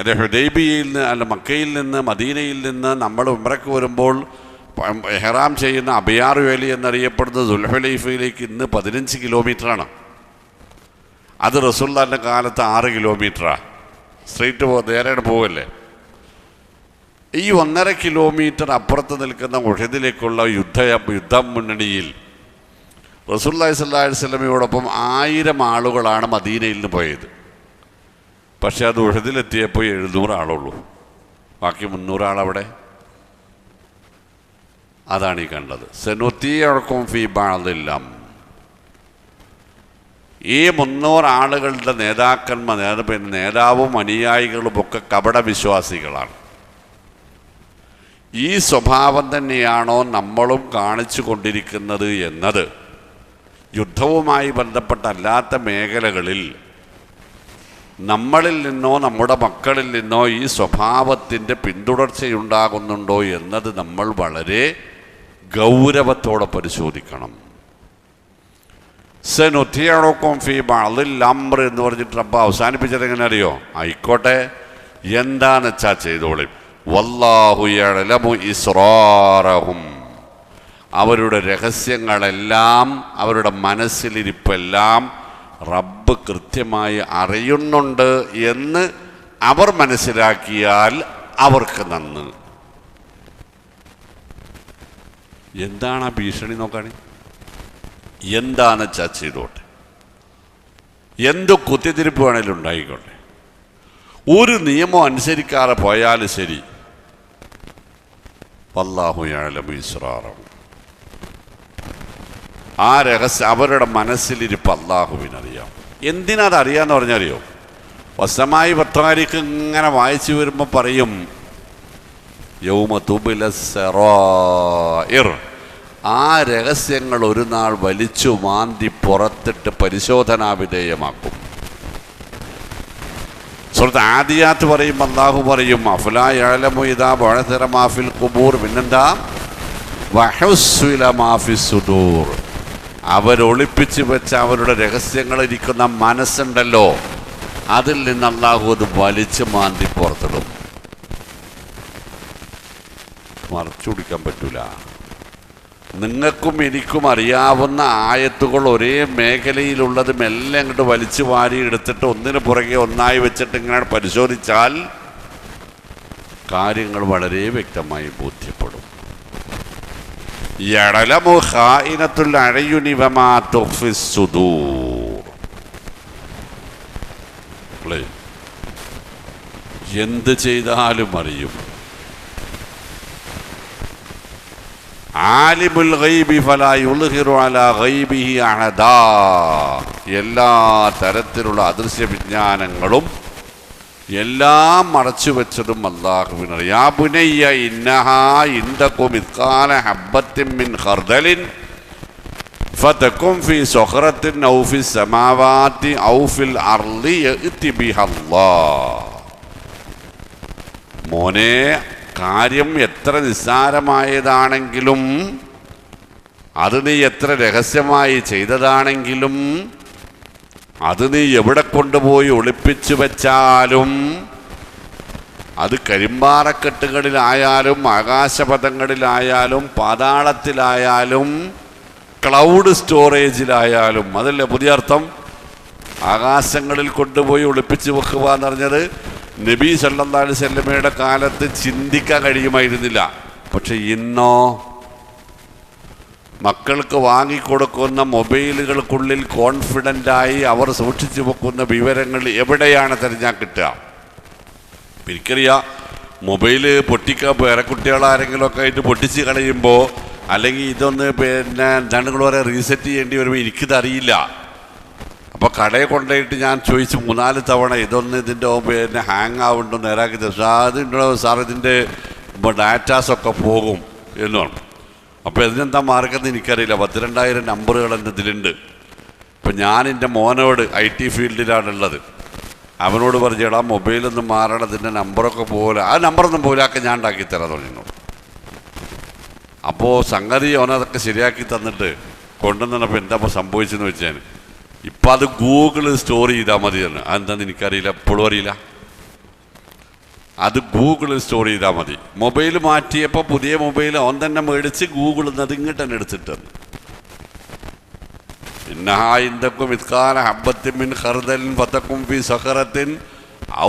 B: അത് ഹുദൈബിയയിൽ നിന്ന് അല്ല മക്കയിൽ നിന്ന് മദീനയിൽ നിന്ന് നമ്മൾ ഉംറയ്ക്ക് വരുമ്പോൾ ഇഹ്റാം ചെയ്യുന്ന അബിയാർ വേലി എന്നറിയപ്പെടുന്ന ദുൽഹുലൈഫയിലേക്ക് ഇന്ന് 15 കിലോമീറ്ററാണ്. അത് റസൂലുള്ളാഹിൻ്റെ കാലത്ത് 6 കിലോമീറ്ററാണ്. സ്ട്രെയിറ്റ് നേരെയാണ് പോവല്ലേ. ഈ 1.5 കിലോമീറ്റർ അപ്പുറത്ത് നിൽക്കുന്ന ഉഹദിലേക്കുള്ള യുദ്ധം മുന്നണിയിൽ റസൂലുള്ളാഹി സ്വല്ലല്ലാഹു അലൈഹി വസല്ലമയോടൊപ്പം 1000 ആളുകളാണ് മദീനയിൽ നിന്ന് പോയത്. പക്ഷെ അത് ഉഹദിലെത്തിയപ്പോൾ 700 ആളുള്ളൂ, ബാക്കി 300 ആളവിടെ. അതാണ് ഈ കണ്ടത്. സനുതീഉക്കും ഫീ ബഅദിൽ അംർ. ഈ 300 ആളുകളുടെ നേതാവും അനുയായികളും ഒക്കെ കപട വിശ്വാസികളാണ്. ഈ സ്വഭാവം തന്നെയാണോ നമ്മളും കാണിച്ചു കൊണ്ടിരിക്കുന്നത് എന്നത് യുദ്ധവുമായി ബന്ധപ്പെട്ടല്ലാത്ത മേഖലകളിൽ നമ്മളിൽ നിന്നോ നമ്മുടെ മക്കളിൽ നിന്നോ ഈ സ്വഭാവത്തിൻ്റെ പിന്തുടർച്ചയുണ്ടാകുന്നുണ്ടോ എന്നത് നമ്മൾ വളരെ ഗൗരവത്തോടെ പരിശോധിക്കണം. സനുതീഉക്കും ഫീ ബഅദിൽ അംർ എന്ന് പറഞ്ഞിട്ട് റബ്ബ് അവസാനിപ്പിച്ചത് എങ്ങനെ അറിയോ? ആയിക്കോട്ടെ, എന്താന്ന് വെച്ചാൽ ചെയ്തോളി. വല്ലാഹു യഅലമു ഇസ്റാറഹും, അവരുടെ രഹസ്യങ്ങളെല്ലാം അവരുടെ മനസ്സിലിരിപ്പെല്ലാം റബ്ബ് കൃത്യമായി അറിയുന്നുണ്ട് എന്ന് അവർ മനസ്സിലാക്കിയാൽ അവർക്ക് നന്ന്. എന്താണ് ആ ഭീഷണി നോക്കാണ്? എന്താണെന്ന് വെച്ചാൽ ചെയ്തോട്ടെ, എന്ത് കുത്തിത്തിരിപ്പ് വേണേലും ഉണ്ടായിക്കോട്ടെ, ഒരു നിയമം അനുസരിക്കാതെ പോയാലും ശരി. വല്ലാഹു യഅലമു ഇസ്റാറഹും, ആ രഹസ്യം അവരുടെ മനസ്സിലിരിപ്പ് അള്ളാഹുവിനറിയാം. എന്തിനാ അതറിയാന്ന് പറഞ്ഞറിയോ? വസമായി വത്താരിക്ക് ഇങ്ങനെ വായിച്ചു വരുമ്പോൾ പറയും യൗമ തുബ്ല സറായിർ, ആ രഹസ്യങ്ങൾ ഒരു നാൾ വലിച്ചു മാന്തി പുറത്തിട്ട് പരിശോധനാ വിധേയമാക്കും. സൂറത്ത് ആദിയാത്ത് പറയും, അല്ലാഹു പറയും അഫ്ലാ യഅലമു ഇദാ ബഅഥറ മാ ഫിൽ ഖുബൂർ, പിന്നെന്താ വഹുസ്വില മാ ഫിസ് സുദൂർ, അവരൊളിപ്പിച്ചു വെച്ച അവരുടെ രഹസ്യങ്ങൾ ഇരിക്കുന്ന മനസ്സുണ്ടല്ലോ, അതിൽ നിന്ന് അല്ലാഹു അത് വലിച്ചു മാന്തി പുറത്തിടും. മറച്ചു പിടിക്കാൻ പറ്റൂല. നിങ്ങൾക്കും എനിക്കും അറിയാവുന്ന ആയത്തുകൾ ഒരേ മേഖലയിലുള്ളതും എല്ലാം ഇങ്ങോട്ട് വലിച്ചു വാരി എടുത്തിട്ട് ഒന്നിനു പുറകെ ഒന്നായി വെച്ചിട്ട് ഇങ്ങനെ പരിശോധിച്ചാൽ കാര്യങ്ങൾ വളരെ വ്യക്തമായി ബോധ്യപ്പെടും. യഅലമു ഖായിനത്തുൽ അഅ്യുനി വമാ തുഖ്ഫിസ് സുദൂർ. എന്ത് ചെയ്താലും അറിയും. ആലിമുൽ ഗൈബി ഫലാ യുൽഹിറു അലാ ഗൈബിഹി അഹദാ, എല്ലാ തരത്തിലുള്ള അദൃശ്യ വിജ്ഞാനങ്ങളും എല്ലാം മറച്ചു വെച്ചതും അല്ലാഹുവിനറിയാം. യാ ബുനയ്യ ഇന്നഹാ ഇൻദകും മിസ്കാല ഹബ്ബത്തിൻ മിൻ ഖർദലിൻ ഫതകും ഫീ സുഖറത്തിൻ ഔ ഫിസ് സമാവാതി ഔ ഫിൽ അർളി യഅതി ബിഹല്ലാഹ്. മോനെ, കാര്യം എത്ര നിസ്സാരമായതാണെങ്കിലും, അത് നീ എത്ര രഹസ്യമായി ചെയ്തതാണെങ്കിലും, അത് നീ എവിടെ കൊണ്ടുപോയി ഒളിപ്പിച്ചു വെച്ചാലും, അത് കരിമ്പാറക്കെട്ടുകളിലായാലും ആകാശപഥങ്ങളിലായാലും പാതാളത്തിലായാലും ക്ലൗഡ് സ്റ്റോറേജിലായാലും, അതല്ലേ പുതിയ അർത്ഥം. ആകാശങ്ങളിൽ കൊണ്ടുപോയി ഒളിപ്പിച്ചു വെക്കുക എന്ന് പറഞ്ഞത് നബി സല്ലല്ലാഹു അലൈഹി വസല്ലമയുടെ കാലത്ത് ചിന്തിക്കാൻ കഴിയുമായിരുന്നില്ല. പക്ഷെ ഇന്നോ മക്കൾക്ക് വാങ്ങിക്കൊടുക്കുന്ന മൊബൈലുകൾക്കുള്ളിൽ കോൺഫിഡൻ്റായി അവർ സൂക്ഷിച്ചു വെക്കുന്ന വിവരങ്ങൾ എവിടെയാണ് തിരഞ്ഞാൽ കിട്ടുക? എനിക്കറിയാം, മൊബൈൽ പേരക്കുട്ടികളാരെങ്കിലുമൊക്കെ ആയിട്ട് പൊട്ടിച്ച് കളയുമ്പോൾ, അല്ലെങ്കിൽ ഇതൊന്ന് എന്താണ് പറയാൻ റീസെറ്റ് ചെയ്യേണ്ടി വരുമ്പോൾ എനിക്കിതറിയില്ല. അപ്പോൾ കടയിൽ കൊണ്ടുപോയിട്ട് ഞാൻ ചോദിച്ചു 3-4 തവണ ഇതിൻ്റെ ഹാങ് ആവുന്നുണ്ടോ നേരാക്കി തരും. അതുണ്ടോ സാർ, ഇതിൻ്റെ ഡാറ്റാസൊക്കെ പോകും എന്ന് പറഞ്ഞു. അപ്പോൾ ഇതിനെന്താ മാർക്കെന്ന് എനിക്കറിയില്ല. 12,000 നമ്പറുകൾ എൻ്റെ ഇതിലുണ്ട്. ഇപ്പം ഞാൻ എൻ്റെ മോനോട് IT ഫീൽഡിലാണുള്ളത്, അവനോട് പറഞ്ഞു, എടാ മൊബൈലൊന്നും മാറണം, ഇതിൻ്റെ നമ്പറൊക്കെ പോലെ, ആ നമ്പറൊന്നും പോലാക്കെ ഞാൻ ഉണ്ടാക്കി തരാൻ തുടങ്ങി. അപ്പോൾ സംഗതി അവനതൊക്കെ ശരിയാക്കി തന്നിട്ട് കൊണ്ടുവന്നപ്പോൾ എന്താ ഇപ്പോൾ സംഭവിച്ചെന്ന് വെച്ചാൽ, ഇപ്പം അത് ഗൂഗിൾ സ്റ്റോർ ചെയ്താൽ മതി എന്ന്. അതെന്താന്ന് എനിക്കറിയില്ല, എപ്പോഴും അറിയില്ല. അത് ഗൂഗിൾ സ്റ്റോർ ചെയ്താൽ മതി. മൊബൈൽ മാറ്റിയപ്പോൾ പുതിയ മൊബൈൽ അവൻ തന്നെ മേടിച്ച് ഗൂഗിളിൽ നിന്ന് അത് ഇങ്ങോട്ട് തന്നെ എടുത്തിട്ട് ഇന്നഹാ ഇൻദകും മിസ്കാല ഹബ്ബത്തിൻ മിൻ ഖർദലിൻ ഫതകും ഫീ സഖറത്തിൻ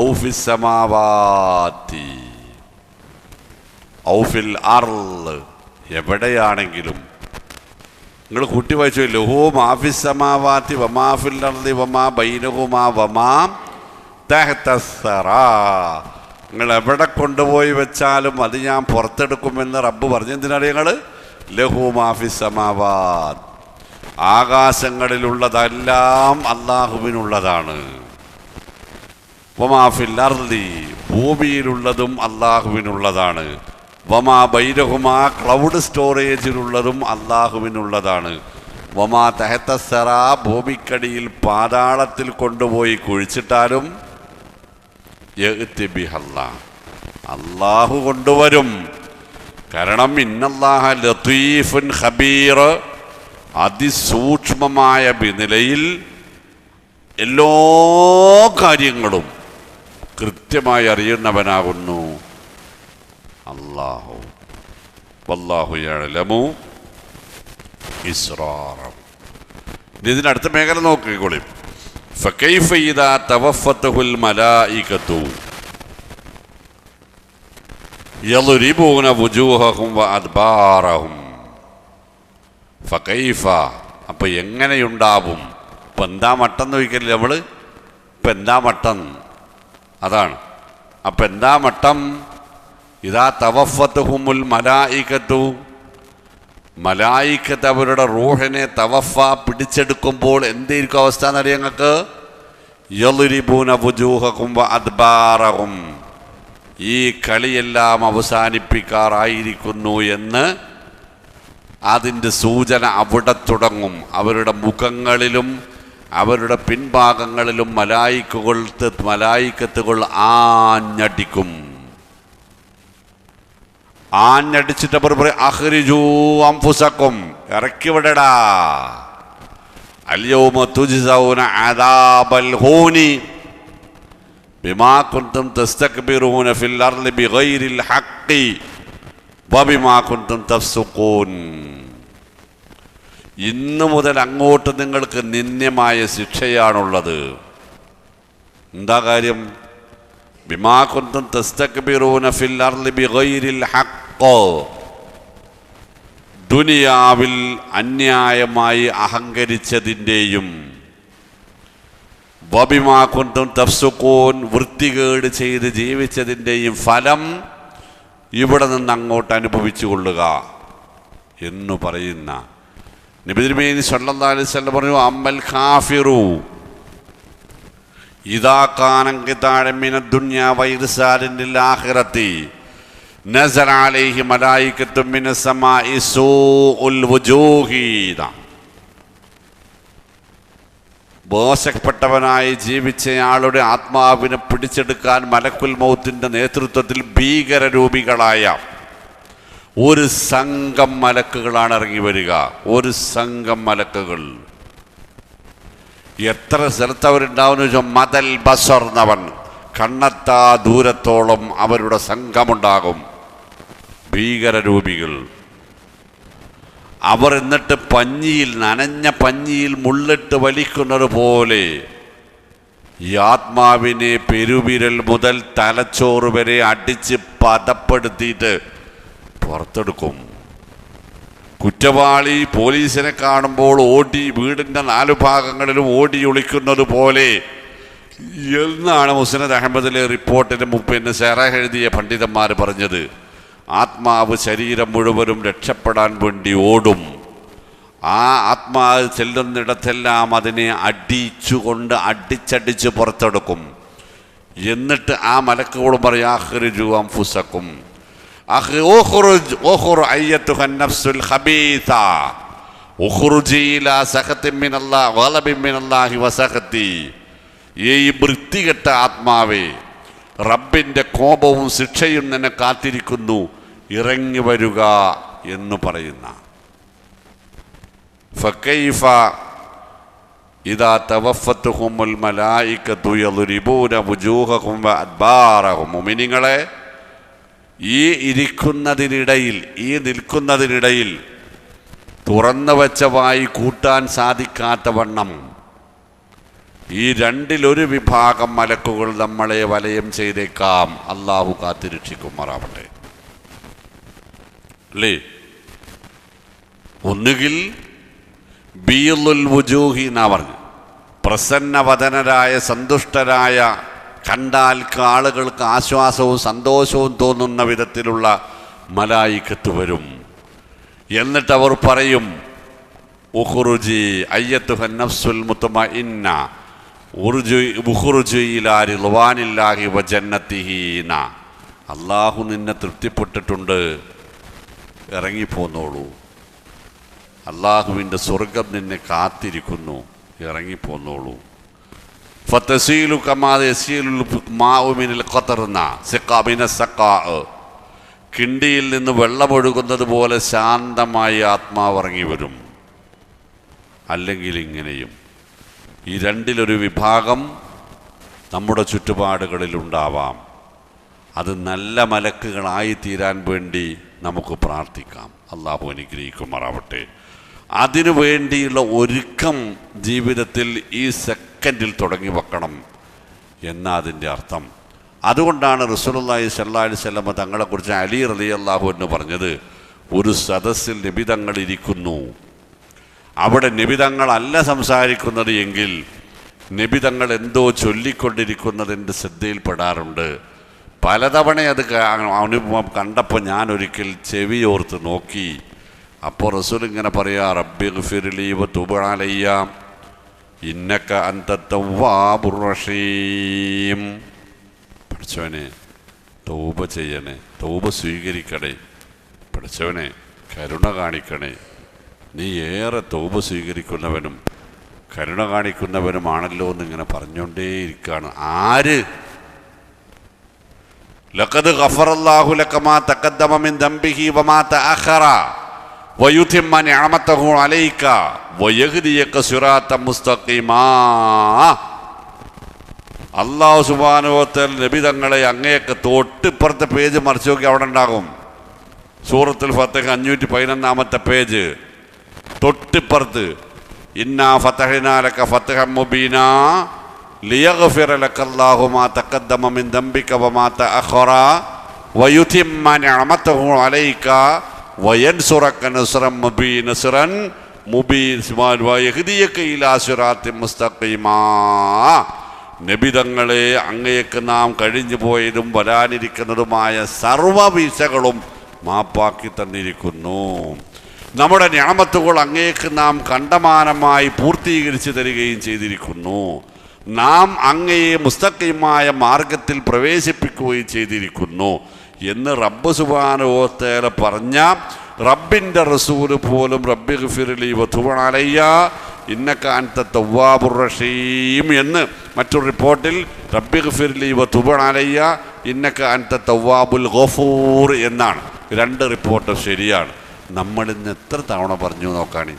B: ഔ ഫിസ് സമാവാതി ഔ ഫിൽ അർള്, എവിടെയാണെങ്കിലും നിങ്ങൾ കൂട്ടി വായിച്ചു, ലഹു മാ ഫിസ് സമാവാതി വമാ ഫിൽ അർളി വമാ ബൈനഹുമാ വമാ തഹ്ത സറാ. നിങ്ങൾ എവിടെ കൊണ്ടുപോയി വെച്ചാലും അത് ഞാൻ പുറത്തെടുക്കുമെന്ന് റബ്ബ് പറഞ്ഞു. എന്തിനറിയാം നിങ്ങൾ? ലഹു മാ ഫിസ് സമാവാത്, ആകാശങ്ങളിലുള്ളതെല്ലാം അല്ലാഹുവിനുള്ളതാണ്. വമാ ഫിൽ അർളി, ഭൂമിയിലുള്ളതും അല്ലാഹുവിനുള്ളതാണ്. വമാ ബൈനഹുമാ, ക്ലൗഡ് സ്റ്റോറേജിലുള്ളതും അല്ലാഹുവിനുള്ളതാണ്. വമാ തഹ്ത സറാ, ഭൂമിക്കടിയിൽ പാതാളത്തിൽ കൊണ്ടുപോയി കുഴിച്ചിട്ടാലും യഅ്തി ബിഹല്ലാ, അല്ലാഹു കൊണ്ടുവരും. കാരണം ഇന്നല്ലാഹ ലതീഫുൻ ഖബീർ, അതിസൂക്ഷ്മമായ നിലയിൽ എല്ലാ കാര്യങ്ങളും കൃത്യമായി അറിയുന്നവനാകുന്നു അല്ലാഹു. വല്ലാഹു യഅലമു ഇസ്റാറഹും. ഇതിനടുത്ത മേഖല നോക്കിക്കോളി. ഫകൈഫ ഇദാ തവഫത്തുൽ മലായികതു യദ്രിബൂന വുജൂഹഹും വഅദ്ബാറഹും. ഫകൈഫ, അപ്പം എങ്ങനെയുണ്ടാവും? ഇപ്പം എന്താ മട്ടം ചോദിക്കല്ലേ നമ്മൾ? ഇപ്പം എന്താ മട്ടം? അതാണ്. അപ്പം എന്താ മട്ടം? ഇദാ തവഫത്തുഹുൽ മലായികതു, മലായിക്കത്ത് അവരുടെ റൂഹിനെ തവഫ പിടിച്ചെടുക്കുമ്പോൾ എന്തായിരിക്കും അവസ്ഥ എന്നറിയാം നിങ്ങൾക്ക്? യളിരിബൂന വുജൂഹകും വഅദ്ബാറഹും, ഈ കളിയെല്ലാം അവസാനിപ്പിക്കാറായിരിക്കുന്നു എന്ന് അതിൻ്റെ സൂചന അവിടെ തുടങ്ങും. അവരുടെ മുഖങ്ങളിലും അവരുടെ പിൻഭാഗങ്ങളിലും മലായിക്കത്തുകൾ ആഞ്ഞടിക്കും. ആഞ്ഞടിച്ചിട്ട് അവർ പറയും അഖ്രിജൂ അൻഫുസക്കും, ഇറക്കി വിടടാ, അൽയൗമ തുജ്സൗന അദാബൽ ഹൂനി ബിമാ കുൻതും തസ്തക്ബിറൂന ഫിൽ അർളി ബിഗൈരിൽ ഹഖ്ഖി വബിമാ കുൻതും തഫ്സുഖൂൻ. ഇന്നു മുതൽ അങ്ങോട്ട് നിങ്ങൾക്ക് നിന്ദ്യമായ ശിക്ഷയാണുള്ളത്. എന്താ കാര്യം? ബിമാ കുൻതും തസ്തക്ബിറൂന ഫിൽ അർളി ബിഗൈരിൽ ഹഖ്, ദുനിയാവിൽ അന്യായമായി അഹങ്കരിച്ചതിൻ്റെയും വബിമാ കുൻതും തഫ്സുഖൂൻ, വൃത്തികേട് ചെയ്ത് ജീവിച്ചതിൻ്റെയും ഫലം ഇവിടെ നിന്ന് അങ്ങോട്ട് അനുഭവിച്ചു കൊള്ളുക എന്ന് പറയുന്ന നബി തിരുമേനി സല്ലല്ലാഹു അലൈഹി വസല്ലം പറഞ്ഞു, അമ്മൽ കാഫിറു ഇദാ കാന ഖിതാഅൻ മിനദ് ദുനിയാ വഇർസാലിൻ ലിൽ ആഖിറതി നസല അലൈഹി മലായികത്തും മിനസ് സമാഇ സൂഉൽ വുജൂഹി. മോശപ്പെട്ടവനായി ജീവിച്ചയാളുടെ ആത്മാവിനെ പിടിച്ചെടുക്കാൻ മലക്കുൽ മൗത്തിന്റെ നേതൃത്വത്തിൽ ഭീകരരൂപികളായ ഒരു സംഘം മലക്കുകളാണ് ഇറങ്ങി വരിക. ഒരു സംഘം മലക്കുകൾ. എത്ര സ്ഥലത്ത് അവരുണ്ടാവുന്ന ചോദിച്ചാൽ മദൽ ബസർ എന്നവൻ, കണ്ണെത്താ ദൂരത്തോളം അവരുടെ സംഘമുണ്ടാകും. ഭീകരരൂപികൾ. അവർ എന്നിട്ട് പഞ്ഞിയിൽ, നനഞ്ഞ പഞ്ഞിയിൽ മുള്ളിട്ട് വലിക്കുന്നത് പോലെ ഈ ആത്മാവിനെ പെരുവിരൽ മുതൽ തലച്ചോറ് വരെ അടിച്ച് പദപ്പെടുത്തിയിട്ട് പുറത്തെടുക്കും. കുറ്റവാളി പോലീസിനെ കാണുമ്പോൾ ഓടി വീടിൻ്റെ 4 ഭാഗങ്ങളിലും ഓടി ഒളിക്കുന്നത് പോലെ എന്നാണ് മുസ്നദ് അഹമ്മദിലെ റിപ്പോർട്ടിന് മുമ്പ് സെറഹ് എഴുതിയ പണ്ഡിതന്മാർ പറഞ്ഞത്. ആത്മാവ് ശരീരം മുഴുവനും രക്ഷപ്പെടാൻ വേണ്ടി ഓടും. ആ ആത്മാവ് ചെല്ലുന്നിടത്തെല്ലാം അതിനെ അടിച്ചടിച്ച് പുറത്തെടുക്കും. എന്നിട്ട് ആ മലക്കുകളും പറയും അഖ്രിജൂ അൻഫുസക്കും ഉഖ്റുജ് അയ്യത്തുഹൻ നഫ്സുൽ ഖബീസ ഉഖ്റുജി ഇലാ സഖത്തിൻ മിനല്ലാഹി ഗളബിൻ മിനല്ലാഹി വസഖതി. ഈ വൃത്തികെട്ട ആത്മാവേ, റബ്ബിൻ്റെ കോപവും ശിക്ഷയും നിന്നെ കാത്തിരിക്കുന്നു, ഇറങ്ങി വരിക എന്ന് പറയുന്ന. ഫകൈഫ ഇദാ തവഫത്തുഹുമുൽ മലായികതു യദ്രിബൂന വുജൂഹഹും വഅദ്ബാറഹും. മുഅ്മിനീങ്ങളെ, ഈ നിൽക്കുന്നതിനിടയിൽ തുറന്നു വെച്ച വായി കൂട്ടാൻ സാധിക്കാത്ത വണ്ണം ഈ 2-1 വിഭാഗം മലക്കുകൾ നമ്മളെ വലയം ചെയ്തേക്കാം. അള്ളാഹു കാത്തിരക്ഷിക്കുമാറാവട്ടെ. അല്ലേ? ഒന്നുകിൽ ബീളുൽ വുജൂഹി എന്നാ പറഞ്ഞു, പ്രസന്നവദനരായ സന്തുഷ്ടരായ, കണ്ടാൽ ആളുകൾക്ക് ആശ്വാസവും സന്തോഷവും തോന്നുന്ന വിധത്തിലുള്ള മലായികത്ത് വരും. എന്നിട്ട് അവർ പറയും ഉഖ്റുജി അയ്യത്തുഹൻ നഫ്സുൽ മുത്മഇന്ന ഉഖ്റുജി ഇലാ റിദ്വാനില്ലാഹി വ ജന്നതിഹി. അല്ലാഹു നിന്നെ തൃപ്തിപ്പെട്ടിട്ടുണ്ട്, ഇറങ്ങിപ്പോന്നോളൂ. അല്ലാഹുവിൻ്റെ സ്വർഗം നിന്നെ കാത്തിരിക്കുന്നു, ഇറങ്ങിപ്പോന്നോളൂ. ഫതസീലു കമാ യസീലുൽ മാഉ മിനൽ ഖതർന സിഖാ മിനസ് സഖാ. കിണ്ടിയിൽ നിന്ന് വെള്ളമൊഴുകുന്നത് പോലെ ശാന്തമായി ആത്മാവ് ഇറങ്ങി വരും. അല്ലെങ്കിൽ ഇങ്ങനെയും ഈ 2-1 വിഭാഗം നമ്മുടെ ചുറ്റുപാടുകളിലുണ്ടാവാം. അത് നല്ല മലക്കുകളായി തീരാൻ വേണ്ടി നമുക്ക് പ്രാർത്ഥിക്കാം. അള്ളാഹു അനുഗ്രഹിക്കുമാറാവട്ടെ. അതിനു വേണ്ടിയുള്ള ഒരുക്കം ജീവിതത്തിൽ ഈ സെക്കൻഡിൽ തുടങ്ങി വെക്കണം എന്നാ അതിൻ്റെ അർത്ഥം. അതുകൊണ്ടാണ് റസൂലുള്ളാഹി സ്വല്ലല്ലാഹു അലൈഹി വസല്ലം തങ്ങളെക്കുറിച്ച് അലി റളിയല്ലാഹു അൻഹു പറഞ്ഞത്, ഒരു സദസ്സിൽ നബി തങ്ങൾ ഇരിക്കുന്നു, അവിടെ നബി തങ്ങളല്ല സംസാരിക്കുന്നത് എങ്കിൽ നബി തങ്ങൾ എന്തോ ചൊല്ലിക്കൊണ്ടിരിക്കുന്നതിൻ്റെ ശ്രദ്ധയിൽപ്പെടാറുണ്ട്. പലതവണ അത് അനുഭവം കണ്ടപ്പോൾ ഞാൻ ഒരിക്കൽ ചെവിയോർത്ത് നോക്കി. അപ്പോൾ റസൂൽ ഇങ്ങനെ പറയാ, റബ്ബി ഗ്ഫിർലി വതുബ് അലയ്യ ഇന്നക അന്ത തവ്വാബുർ റഹീം. പഠിച്ചവനെ തൗബ ചെയ്യണേ, തൗബ സ്വീകരിക്കണേ, പഠിച്ചവനെ കരുണ കാണിക്കണേ. നീ ഏറെ തൗബ സ്വീകരിക്കുന്നവനും കരുണ കാണിക്കുന്നവനുമാണല്ലോ എന്നിങ്ങനെ പറഞ്ഞുകൊണ്ടേയിരിക്കുകയാണ്. ആര്? ലഖദ് ഗഫറല്ലാഹു ലക മാ തഖദ്ദമ മിൻ ദംബിഹി വമാ തഅഖറ വയുതിമ്മ നിഅമതഹു അലൈക വയഹ്ദിയക സിറാത്തൻ മുസ്തഖീമാ. അല്ലാഹു സുബ്ഹാനഹു വ തആല നബി തങ്ങളെ അങ്ങേക്ക് തൊട്ടിപ്പുറത്തെ പേജ് മറിച്ച് നോക്കി അവിടെ ഉണ്ടാകും. സൂറത്തുൽ ഫാത്തിഹ 511 പേജ് തൊട്ടിപ്പുറത്ത് ഇന്നാ ഫതഹ്നാ ലക ഫതഹൻ മുബീനാ ലിയഗ്ഫിറ ലകല്ലാഹു മാ തഖദ്ദമ മിൻ ദംബിക വമാ തഅഖറ വയുതിമ്മ നിഅമതഹു അലൈക വയൻസുറക നസ്റൻ മുബീൻ വയഹ്ദിയക ഇലാ സിറാത്തിൻ മുസ്തഖീമാ. നബിതങ്ങളെ അങ്ങേക്ക് നാം കഴിഞ്ഞു പോയതും വരാനിരിക്കുന്നതുമായ സർവ്വവീഴ്ചകളും മാപ്പാക്കി തന്നിരിക്കുന്നു. നമ്മുടെ നിഅമത്തുകൾ അങ്ങേക്ക് നാം കണ്ടമാനമായി പൂർത്തീകരിച്ച് തരികയും ചെയ്തിരിക്കുന്നു. നാം അങ്ങയെ മുസ്തഖീമായ മാർഗത്തിൽ പ്രവേശിപ്പിക്കുകയും ചെയ്തിരിക്കുന്നു എന്ന് റബ്ബ് സുബ്ഹാനഹു വ തആല പറഞ്ഞ റബ്ബിൻ്റെ റസൂല് പോലും റബ്ബി ഗഫിർലി വതുബ് അലയ്യ ഇന്നക അൻത തവ്വാബുർ റഹീം എന്ന് മറ്റൊരു റിപ്പോർട്ടിൽ റബ്ബി ഗഫിർലി വതുബ് അലയ്യ ഇന്നക അൻത തവ്വാബുൽ ഗഫൂർ എന്നാണ്. രണ്ട് റിപ്പോർട്ട് ശരിയാണ്. നമ്മളിന്ന് എത്ര തവണ പറഞ്ഞു നോക്കാണി?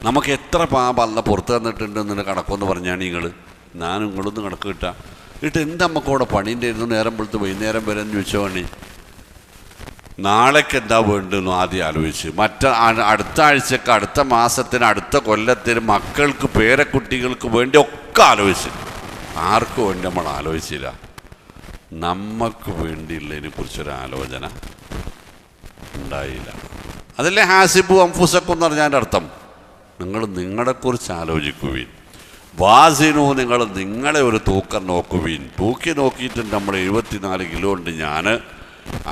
B: നമുക്ക് എത്ര പാപം അല്ല പുറത്ത് തന്നിട്ടുണ്ടെന്ന് കണക്കൊന്ന് പറഞ്ഞാണ് നിങ്ങൾ. ഞാനും നിങ്ങളൊന്ന് കണക്ക് കിട്ടാം. എന്നിട്ട് എന്താ നമുക്കവിടെ പണീൻ്റെ ഇരുന്ന് നേരം വെളുത്ത് വൈകുന്നേരം വരെ എന്ന് ചോദിച്ചോണി. നാളേക്ക് എന്താ വേണ്ടെന്ന് ആദ്യം ആലോചിച്ച് അടുത്ത ആഴ്ചക്ക്, അടുത്ത മാസത്തിന്, അടുത്ത കൊല്ലത്തിന്, മക്കൾക്ക്, പേരക്കുട്ടികൾക്ക് വേണ്ടി ഒക്കെ ആലോചിച്ച്. ആർക്കും വേണ്ടി നമ്മൾ ആലോചിച്ചില്ല. നമുക്ക് വേണ്ടിയുള്ളതിനെ കുറിച്ചൊരു ആലോചന ഉണ്ടായില്ല. അതല്ലേ ഹാസിബു അംഫുസക്കും എന്ന് പറഞ്ഞതിൻ്റെ അർത്ഥം. നിങ്ങൾ നിങ്ങളെക്കുറിച്ച് ആലോചിക്കുവീൻ. വാസിനു, നിങ്ങൾ നിങ്ങളെ ഒരു തൂക്കം നോക്കുവീൻ. തൂക്കി നോക്കിയിട്ടുണ്ട് നമ്മൾ 74 കിലോ ഉണ്ട് ഞാൻ.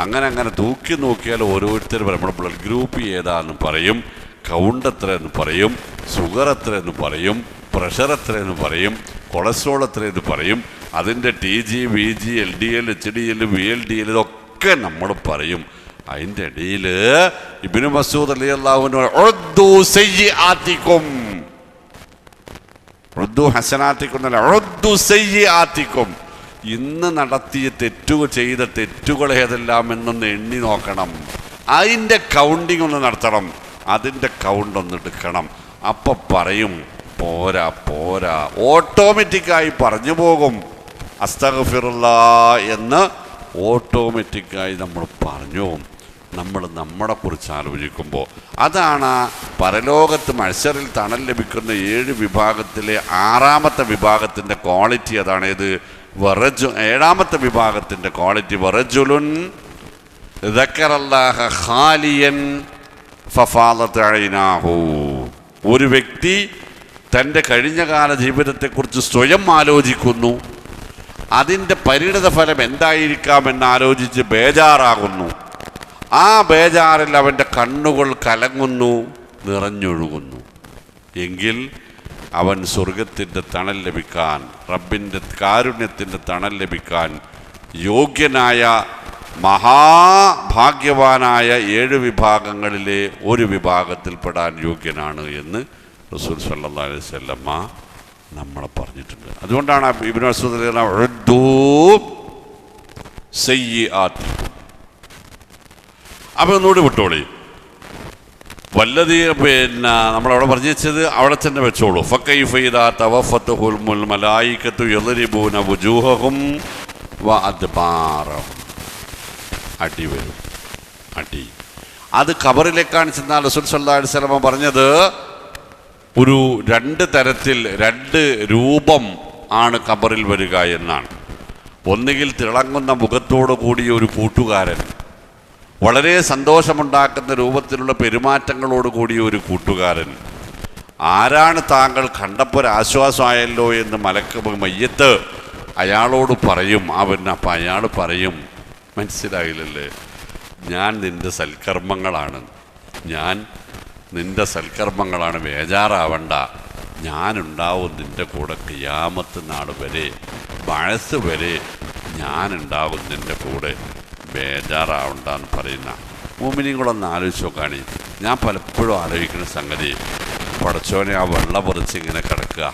B: അങ്ങനെ തൂക്കി നോക്കിയാൽ ഓരോരുത്തരും നമ്മുടെ ബ്ലഡ് ഗ്രൂപ്പ് ഏതാന്ന് പറയും, കൗണ്ട് എത്രയെന്ന് പറയും, ഷുഗർ എത്രയെന്ന് പറയും, പ്രഷർ എത്രയെന്ന് പറയും, കൊളസ്ട്രോൾ എത്രയെന്ന് പറയും, അതിൻ്റെ TG, VG, LDL, HDL, VLDL ഇതൊക്കെ നമ്മൾ പറയും. അതിൻ്റെ ഇടയിൽ ഇബ്നു മസ്ഊദ് റളിയല്ലാഹു അൻഹു ഉദ്ദു സയ്യിആതികും, ഉദ്ദു ഹസനാതികും എന്നല്ല, ഉദ്ദു സയ്യിആതികും, ഇന്ന് നടത്തിയ ചെയ്ത തെറ്റുകൾ ഏതെല്ലാം എന്നൊന്ന് എണ്ണി നോക്കണം. അതിൻ്റെ കൗണ്ടിങ് ഒന്ന് നടത്തണം. അതിൻ്റെ കൗണ്ട് ഒന്ന് എടുക്കണം. അപ്പം പറയും പോരാ പോരാ, ഓട്ടോമാറ്റിക്കായി പറഞ്ഞു പോകും. അസ്തഗ്ഫിറുല്ലാഹ് എന്ന് ഓട്ടോമാറ്റിക്കായി നമ്മൾ പറഞ്ഞു. നമ്മൾ നമ്മളെക്കുറിച്ച് ആലോചിക്കുമ്പോൾ അതാണ് പരലോകത്ത് മഴ്സറിൽ തണൽ ലഭിക്കുന്ന 7 വിഭാഗത്തിലെ 6ാമത്തെ വിഭാഗത്തിൻ്റെ ക്വാളിറ്റി. അതാണ് ഇത് 7ാമത്തെ വിഭാഗത്തിൻ്റെ ക്വാളിറ്റി. വറജുലുൻ ദക്കറല്ലാഹ ഖാലിയൻ ഫഫാദത് ഐനാഹു. ഒരു വ്യക്തി തൻ്റെ കഴിഞ്ഞകാല ജീവിതത്തെക്കുറിച്ച് സ്വയം ആലോചിക്കുന്നു. അതിൻ്റെ പരിണിത ഫലം എന്തായിരിക്കാമെന്ന് ആലോചിച്ച് ബേജാറാകുന്നു. ആ ബേജാറിൽ അവൻ്റെ കണ്ണുകൾ കലങ്ങുന്നു, നിറഞ്ഞൊഴുകുന്നു. എങ്കിൽ അവൻ സ്വർഗത്തിൻ്റെ തണൽ ലഭിക്കാൻ, റബ്ബിൻ്റെ കാരുണ്യത്തിൻ്റെ തണൽ ലഭിക്കാൻ യോഗ്യനായ മഹാഭാഗ്യവാനായ 7 വിഭാഗങ്ങളിലെ ഒരു വിഭാഗത്തിൽപ്പെടാൻ യോഗ്യനാണ് എന്ന് റസൂൽ സല്ലല്ലാഹു അലൈഹി വസല്ലമ നമ്മളെ പറഞ്ഞിട്ടുണ്ട്. അതുകൊണ്ടാണ് ഇബ്നു മസ്ഊദ് ഉദ്ദു സയ്യിആതികും. അപ്പം ഒന്നുകൂടി വിട്ടോളി. വല്ലതീ നമ്മളവിടെ പറഞ്ഞു വെച്ചത് അവിടെ തന്നെ വെച്ചോളൂ. ഫകൈഫ ഇദാ തവഫത്തുഹുൽ മലായികത്തു യദ്രിബൂന വുജൂഹഹും വഅദ്ബാറഹും. അടി വരും, അടി. അത് ഖബറിലേക്കാണ് ചെന്നാൽ റസൂൽ സല്ലല്ലാഹു അലൈഹി വസല്ലം പറഞ്ഞത് ഒരു 2 തരത്തിൽ 2 രൂപം ആണ് ഖബറിൽ വരിക എന്നാണ്. ഒന്നുകിൽ തിളങ്ങുന്ന മുഖത്തോടു കൂടിയ ഒരു കൂട്ടുകാരൻ, വളരെ സന്തോഷമുണ്ടാക്കുന്ന രൂപത്തിലുള്ള പെരുമാറ്റങ്ങളോട് കൂടിയ ഒരു കൂട്ടുകാരൻ. ആരാണ് താങ്കൾ? കണ്ടപ്പോൾ ഒരു ആശ്വാസമായല്ലോ എന്ന് മയ്യത്ത് അയാളോട് പറയും. അപ്പം അയാൾ പറയും, മനസ്സിലായില്ലല്ലേ, ഞാൻ നിൻ്റെ സൽക്കർമ്മങ്ങളാണ്, ബേജാറാവണ്ട, ഞാനുണ്ടാവും നിൻ്റെ കൂടെ ഖിയാമത്ത് നാൾ വരെ, ബഅസ് വരെ ഞാനുണ്ടാവും നിൻ്റെ കൂടെ, ബേജാറാവണ്ടെന്ന് പറയുന്ന മുഅ്മിനീങ്ങളൊന്ന് ആലോചിച്ച് നോക്കാണ്. ഞാൻ പലപ്പോഴും ആലോചിക്കുന്ന സംഗതി, പടച്ചോനെ ആ വെള്ളം പറിച്ച് ഇങ്ങനെ കിടക്കുക,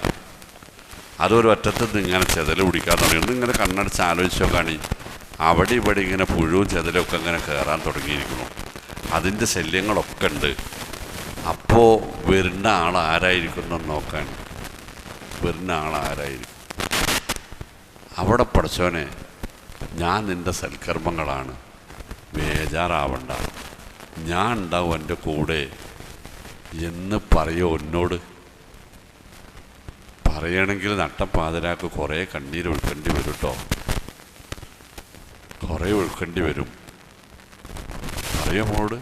B: അതൊരു ഒറ്റത്തിൽ നിന്ന് ഇങ്ങനെ ചെതൽ പിടിക്കാൻ തുടങ്ങി. ഇങ്ങനെ കണ്ണടച്ച് ആലോചിച്ച് നോക്കാണ്, അവിടെ ഇവിടെ ഇങ്ങനെ പുഴുവും ചെതലൊക്കെ ഇങ്ങനെ കയറാൻ തുടങ്ങിയിരിക്കുന്നു. അതിൻ്റെ ശല്യങ്ങളൊക്കെ ഉണ്ട്. അപ്പോൾ വരുന്ന ആൾ ആരായിരിക്കും എന്ന് നോക്കാൻ, വരുന്ന ആൾ ആരായിരിക്കും? അവിടെ പടച്ചോനെ ഞാൻ നിൻ്റെ സൽക്കർമ്മങ്ങളാണ്, ബേജാറാവണ്ട, ഞാൻ ഉണ്ടാവും എൻ്റെ കൂടെ എന്ന് പറയോ എന്നോട്? പറയണമെങ്കിൽ നട്ടപ്പാതിരാക്ക് കുറേ കണ്ണീര് ഒഴുക്കേണ്ടി വരും കേട്ടോ, കുറേ ഒഴുക്കേണ്ടി വരും. പറയോ മോട്?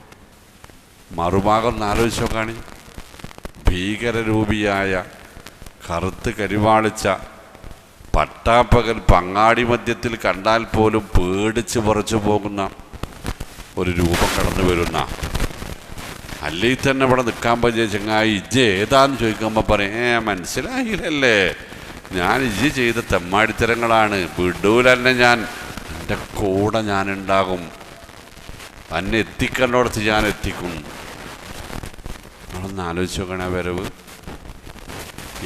B: മറുഭാഗം ആലോചിച്ച് നോക്കാണ്. ഭീകരരൂപിയായ കറുത്ത് കരിവാളിച്ച പട്ടാപ്പകൽ പങ്ങാടി മധ്യത്തിൽ കണ്ടാൽ പോലും പേടിച്ച് പറിച്ചു പോകുന്ന ഒരു രൂപം കടന്നു വരുന്ന, അല്ലെങ്കിൽ തന്നെ ഇവിടെ നിൽക്കാൻ പറ്റിയ ചങ്ങായി ഇജ്ജ് ഏതാന്ന് ചോദിക്കുമ്പോൾ പറയും മനസ്സിലായില്ലല്ലേ, ഞാൻ ഇജ്ജ് ചെയ്ത തെമ്മാടിത്തരങ്ങളാണ്, വിടൂലെന്നെ, ഞാൻ എൻ്റെ കൂടെ ഞാനുണ്ടാകും, എന്നെ എത്തിക്കേണ്ടടുത്ത് ഞാൻ എത്തിക്കും. നമ്മളൊന്ന് ആലോചിച്ച് നോക്കണ വരവ്.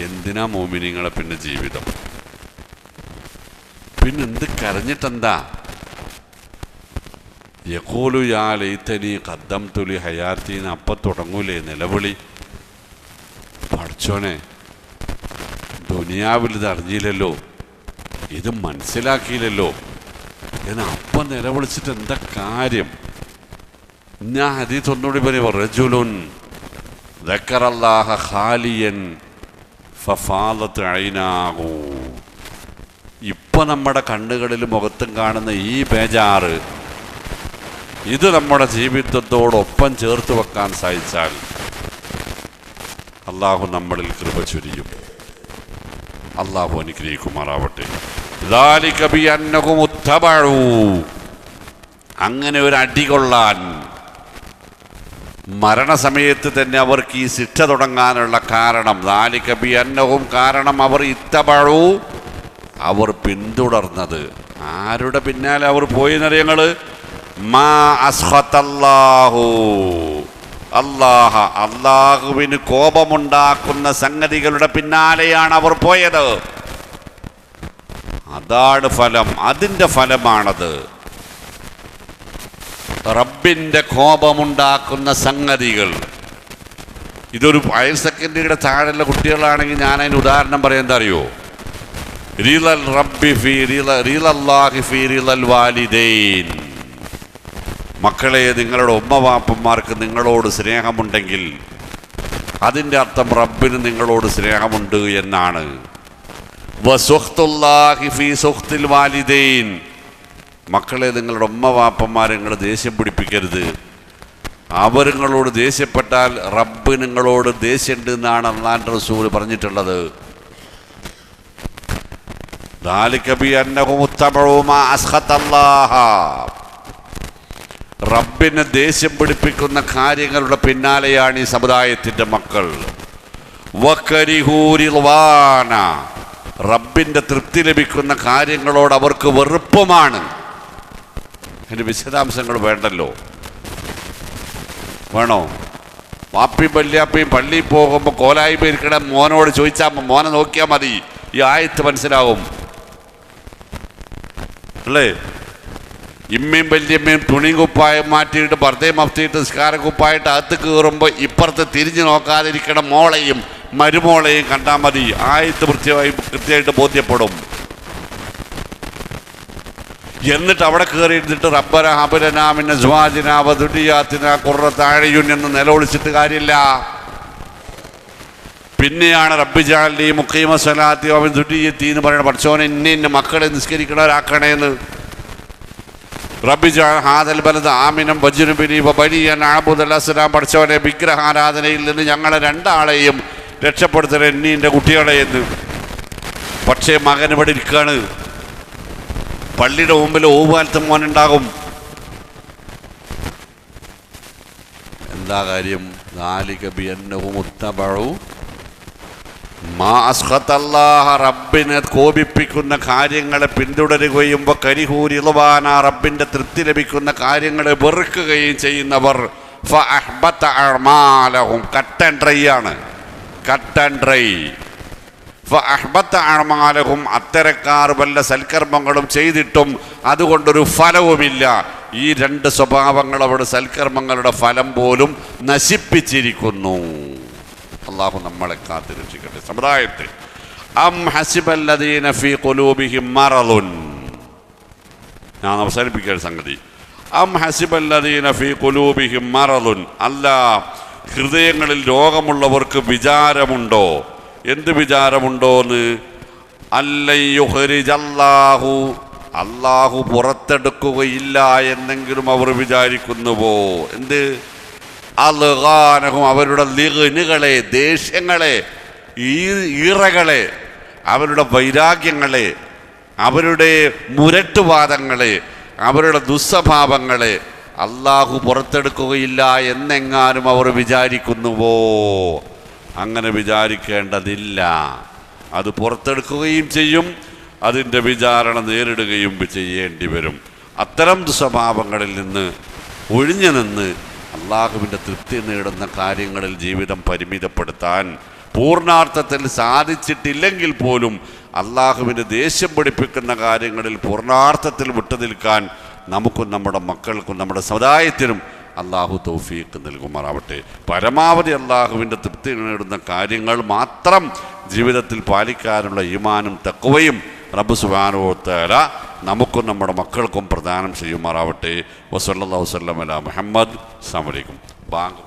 B: എന്തിനാ മോമിനിങ്ങളെ പിന്നെ ജീവിതം? പിന്നെന്ത് കരഞ്ഞിട്ടെന്താ? യഖൂലു യാ ലൈതനി ഖദ്ദംതു ലി ഹയാത്തീന്ന് അപ്പം തുടങ്ങൂലേ നിലവിളി? പഠിച്ചോനെ, ദുനിയാവിൽ ഇത് അറിഞ്ഞില്ലല്ലോ, ഇത് മനസ്സിലാക്കിയില്ലല്ലോ എന്ന് അപ്പം നിലവിളിച്ചിട്ട് എന്താ കാര്യം? ഞാൻ ഹദീസ് ഒന്നുകൂടി പറയും, റജുലുൻ ദക്കറല്ലാഹ ഖാലിയൻ ഫഫാദത് ഐനാഹു. ഇപ്പം നമ്മുടെ കണ്ണുകളിലും മുഖത്തും കാണുന്ന ഈ ബേജാറ്, ഇത് നമ്മുടെ ജീവിതത്തോടൊപ്പം ചേർത്ത് വെക്കാൻ സാധിച്ചാൽ അള്ളാഹു നമ്മളിൽ കൃപ ചൊരിയും. അള്ളാഹു അനുഗ്രഹിക്കുമാറാവട്ടെ. ذَلِكَ بِأَنَّهُمُ اتَّبَعُوا. അങ്ങനെ ഒരു അടികൊള്ളാൻ മരണസമയത്ത് തന്നെ അവർക്ക് ഈ ശിക്ഷ തുടങ്ങാനുള്ള കാരണം, ذَلِكَ بِأَنَّهُمْ, കാരണം അവർ ഇത്തബഉ, അവർ പിന്തുടർന്നത്. ആരുടെ പിന്നാലെ അവർ പോയെന്നറിയങ്ങൾ? മാ അസ്ഖതല്ലാഹു, അള്ളാഹുവിന് കോപമുണ്ടാക്കുന്ന സംഗതികളുടെ പിന്നാലെയാണ് അവർ പോയത്. അതാണ് ഫലം, അതിൻ്റെ ഫലമാണത്. റബ്ബിൻ്റെ കോപമുണ്ടാക്കുന്ന സംഗതികൾ. ഇതൊരു ഹയർ സെക്കൻഡറിയുടെ താഴെയുള്ള കുട്ടികളാണെങ്കിൽ ഞാൻ അതിന് ഉദാഹരണം പറയാൻ എന്താ അറിയോ? റീലൽ റബ്ബി ഫീ റീലല്ലാഹി ഫീ റീലൽ വാലിദൈൻ. മക്കളെ, നിങ്ങളുടെ ഉമ്മവാപ്പന്മാർക്ക് നിങ്ങളോട് സ്നേഹമുണ്ടെങ്കിൽ അതിൻ്റെ അർത്ഥം റബ്ബിന് നിങ്ങളോട് സ്നേഹമുണ്ട് എന്നാണ്. വസുഖ്തുല്ലാഹി ഫീ സുഖ്തിൽ വാലിദൈൻ. മക്കളെ, നിങ്ങളുടെ ഉമ്മവാപ്പന്മാരെ നിങ്ങൾ ദേഷ്യം പിടിപ്പിക്കരുത്. അവർ നിങ്ങളോട് ദേഷ്യപ്പെട്ടാൽ റബ്ബ് നിങ്ങളോട് ദേഷ്യമുണ്ട് എന്നാണ് അല്ലാഹുവിൻ്റെ റസൂൽ പറഞ്ഞിട്ടുള്ളത്. ذَلِكَ بِأَنَّهُمُ اتَّبَعُوا مَا أَسْخَطَ اللَّهَ. റബ്ബിനെ ദേഷ്യം പിടിപ്പിക്കുന്ന കാര്യങ്ങളുടെ പിന്നാലെയാണ് ഈ സമുദായത്തിൻ്റെ മക്കൾ. വകരിഹൂ റിദ്വാന, റബ്ബിൻ്റെ തൃപ്തി ലഭിക്കുന്ന കാര്യങ്ങളോട് അവർക്ക് വെറുപ്പമാണ്. അതിൻ്റെ വിശദാംശങ്ങൾ വേണ്ടല്ലോ, വേണോ? വാപ്പിയും വല്യാപ്പിയും പള്ളിയിൽ പോകുമ്പോൾ കോലായ്മ ഇരിക്കണ മോനോട് ചോദിച്ചാൽ മോനെ നോക്കിയാൽ മതി, ഈ ആയത്ത് മനസ്സിലാവും അല്ലേ? ഇമ്മയും വല്യമ്മയും തുണിയും കുപ്പായം മാറ്റിയിട്ട് ഭർത്തയും മഫ്തിയിട്ട് നിസ്കാര കുപ്പായിട്ട് അകത്ത് കയറുമ്പോൾ ഇപ്പുറത്ത് തിരിഞ്ഞു നോക്കാതിരിക്കണ മോളെയും മരുമോളെയും കണ്ടാൽ മതി, ആയത്ത് കൃത്യമായിട്ട് ബോധ്യപ്പെടും. എന്നിട്ട് അവിടെ കയറിയിരുന്നിട്ട് റബ്ബന ഹബലനാ മിൻ അസ്വാജിനാ വദുരിയാതിനാ ഖുർറത അഅ്യുൻ എന്ന് നിലവിളിച്ചിട്ട് കാര്യമില്ല. പിന്നെയാണ് റബ്ബി ജഅൽനി മുഖീമ സ്വലാത്തി വ മിൻ ദുരിയത്തി എന്ന് പറയുന്നത്. പഠിച്ചോനെ, ഇന്ന മക്കളെ നിസ്കരിക്കണവരാക്കണേന്ന്. റബ്ബി ജഅൽ ഹാദൽ ബലദ ആമിനം വജ്നുബിനി വബനിയ നഅബുദൽ അസ്നാം. പഠിച്ചോനെ, വിഗ്രഹാരാധനയിൽ നിന്ന് ഞങ്ങളെ രണ്ടാളെയും രക്ഷപ്പെടുത്തണേ, എന്നീൻ്റെ കുട്ടികളെ എന്ന്. പക്ഷേ മകൻ ഇവിടെ ഇരിക്കുകയാണ്. പള്ളിയുടെ മുമ്പിൽ ഓവുകാലത്ത് മോനുണ്ടാകും. എന്താ കാര്യം? ذَلِكَ بِأَنَّهُمُ اتَّبَعُوا മാ അസ്ഖത്തല്ലാഹ, റബ്ബിനെ കോപിപ്പിക്കുന്ന കാര്യങ്ങളെ പിന്തുടരുകയും കരിഹൂരിളുവാന, റബ്ബിൻ്റെ തൃപ്തി ലഭിക്കുന്ന കാര്യങ്ങളെ വെറുക്കുകയും ചെയ്യുന്നവർ ഫഅഹ്ബത അഅ്മാലഹും, കട്ട് ആൻഡ് ഡ്രൈ ആണ്, കട്ട് ആൻഡ് ഡ്രൈ. ഫഅഹ്ബത അഅ്മാലഹും, അത്തരക്കാർ വല്ല സൽക്കർമ്മങ്ങളും ചെയ്തിട്ടും അതുകൊണ്ടൊരു ഫലവുമില്ല. ഈ രണ്ട് സ്വഭാവങ്ങൾ അവിടെ സൽക്കർമ്മങ്ങളുടെ ഫലം പോലും നശിപ്പിച്ചിരിക്കുന്നു. അള്ളാഹു നമ്മളെ കാത്തുരക്ഷിക്കട്ടെ. സമുദായത്തെ അം ഹസിബല്ലദീന ഫീ ഖുലൂബിഹിം മറളുൻ, ഞാൻ അവസാനിപ്പിക്കുന്ന സംഗതി, അം ഹസിബല്ലദീന ഫീ ഖുലൂബിഹിം മറളുൻ, അല്ല ഹൃദയങ്ങളിൽ രോഗമുള്ളവർക്ക് വിചാരമുണ്ടോ? എന്ത് വിചാരമുണ്ടോന്ന്? അല്ലൻ യുഖ്രിജല്ലാഹു, അള്ളാഹു പുറത്തെടുക്കുകയില്ല എന്നെങ്കിലും അവർ വിചാരിക്കുന്നുവോ? എന്ത്? അൽഗാനഹും, അവരുടെ ലിഗ്നുകളെ, ദേഷ്യങ്ങളെ, ഈറകളെ, അവരുടെ വൈരാഗ്യങ്ങളെ, അവരുടെ മുരട്ടുവാദങ്ങളെ, അവരുടെ ദുസ്വഭാവങ്ങളെ അള്ളാഹു പുറത്തെടുക്കുകയില്ല എന്നെങ്ങാനും അവർ വിചാരിക്കുന്നുവോ? അങ്ങനെ വിചാരിക്കേണ്ടതില്ല. അത് പുറത്തെടുക്കുകയും ചെയ്യും, അതിൻ്റെ വിചാരണ നേരിടുകയും ചെയ്യേണ്ടി വരും. അത്തരം ദുസ്വഭാവങ്ങളിൽ നിന്ന് ഒഴിഞ്ഞു നിന്ന് അള്ളാഹുവിൻ്റെ തൃപ്തി നേടുന്ന കാര്യങ്ങളിൽ ജീവിതം പരിമിതപ്പെടുത്താൻ പൂർണ്ണാർത്ഥത്തിൽ സാധിച്ചിട്ടില്ലെങ്കിൽ പോലും അള്ളാഹുവിൻ്റെ ദേഷ്യം പിടിപ്പിക്കുന്ന കാര്യങ്ങളിൽ പൂർണ്ണാർത്ഥത്തിൽ വിട്ടുനിൽക്കാൻ നമുക്കും നമ്മുടെ മക്കൾക്കും നമ്മുടെ സമുദായത്തിനും അള്ളാഹു തൗഫീഖ് നൽകുമാറാവട്ടെ. പരമാവധി അള്ളാഹുവിൻ്റെ തൃപ്തി നേടുന്ന കാര്യങ്ങൾ മാത്രം ജീവിതത്തിൽ പാലിക്കാനുള്ള ഈമാനും തഖ്വയും റബ്ബ് സുബ്ഹാനഹു വ തആല നമുക്കും നമ്മുടെ മക്കൾക്കും പ്രദാനം ചെയ്യുമാറാവട്ടെ. വസല്ലല്ലാഹു വസല്ലം അലാ മുഹമ്മദ്. അസ്സലാമു അലൈക്കും. ബാങ്ക്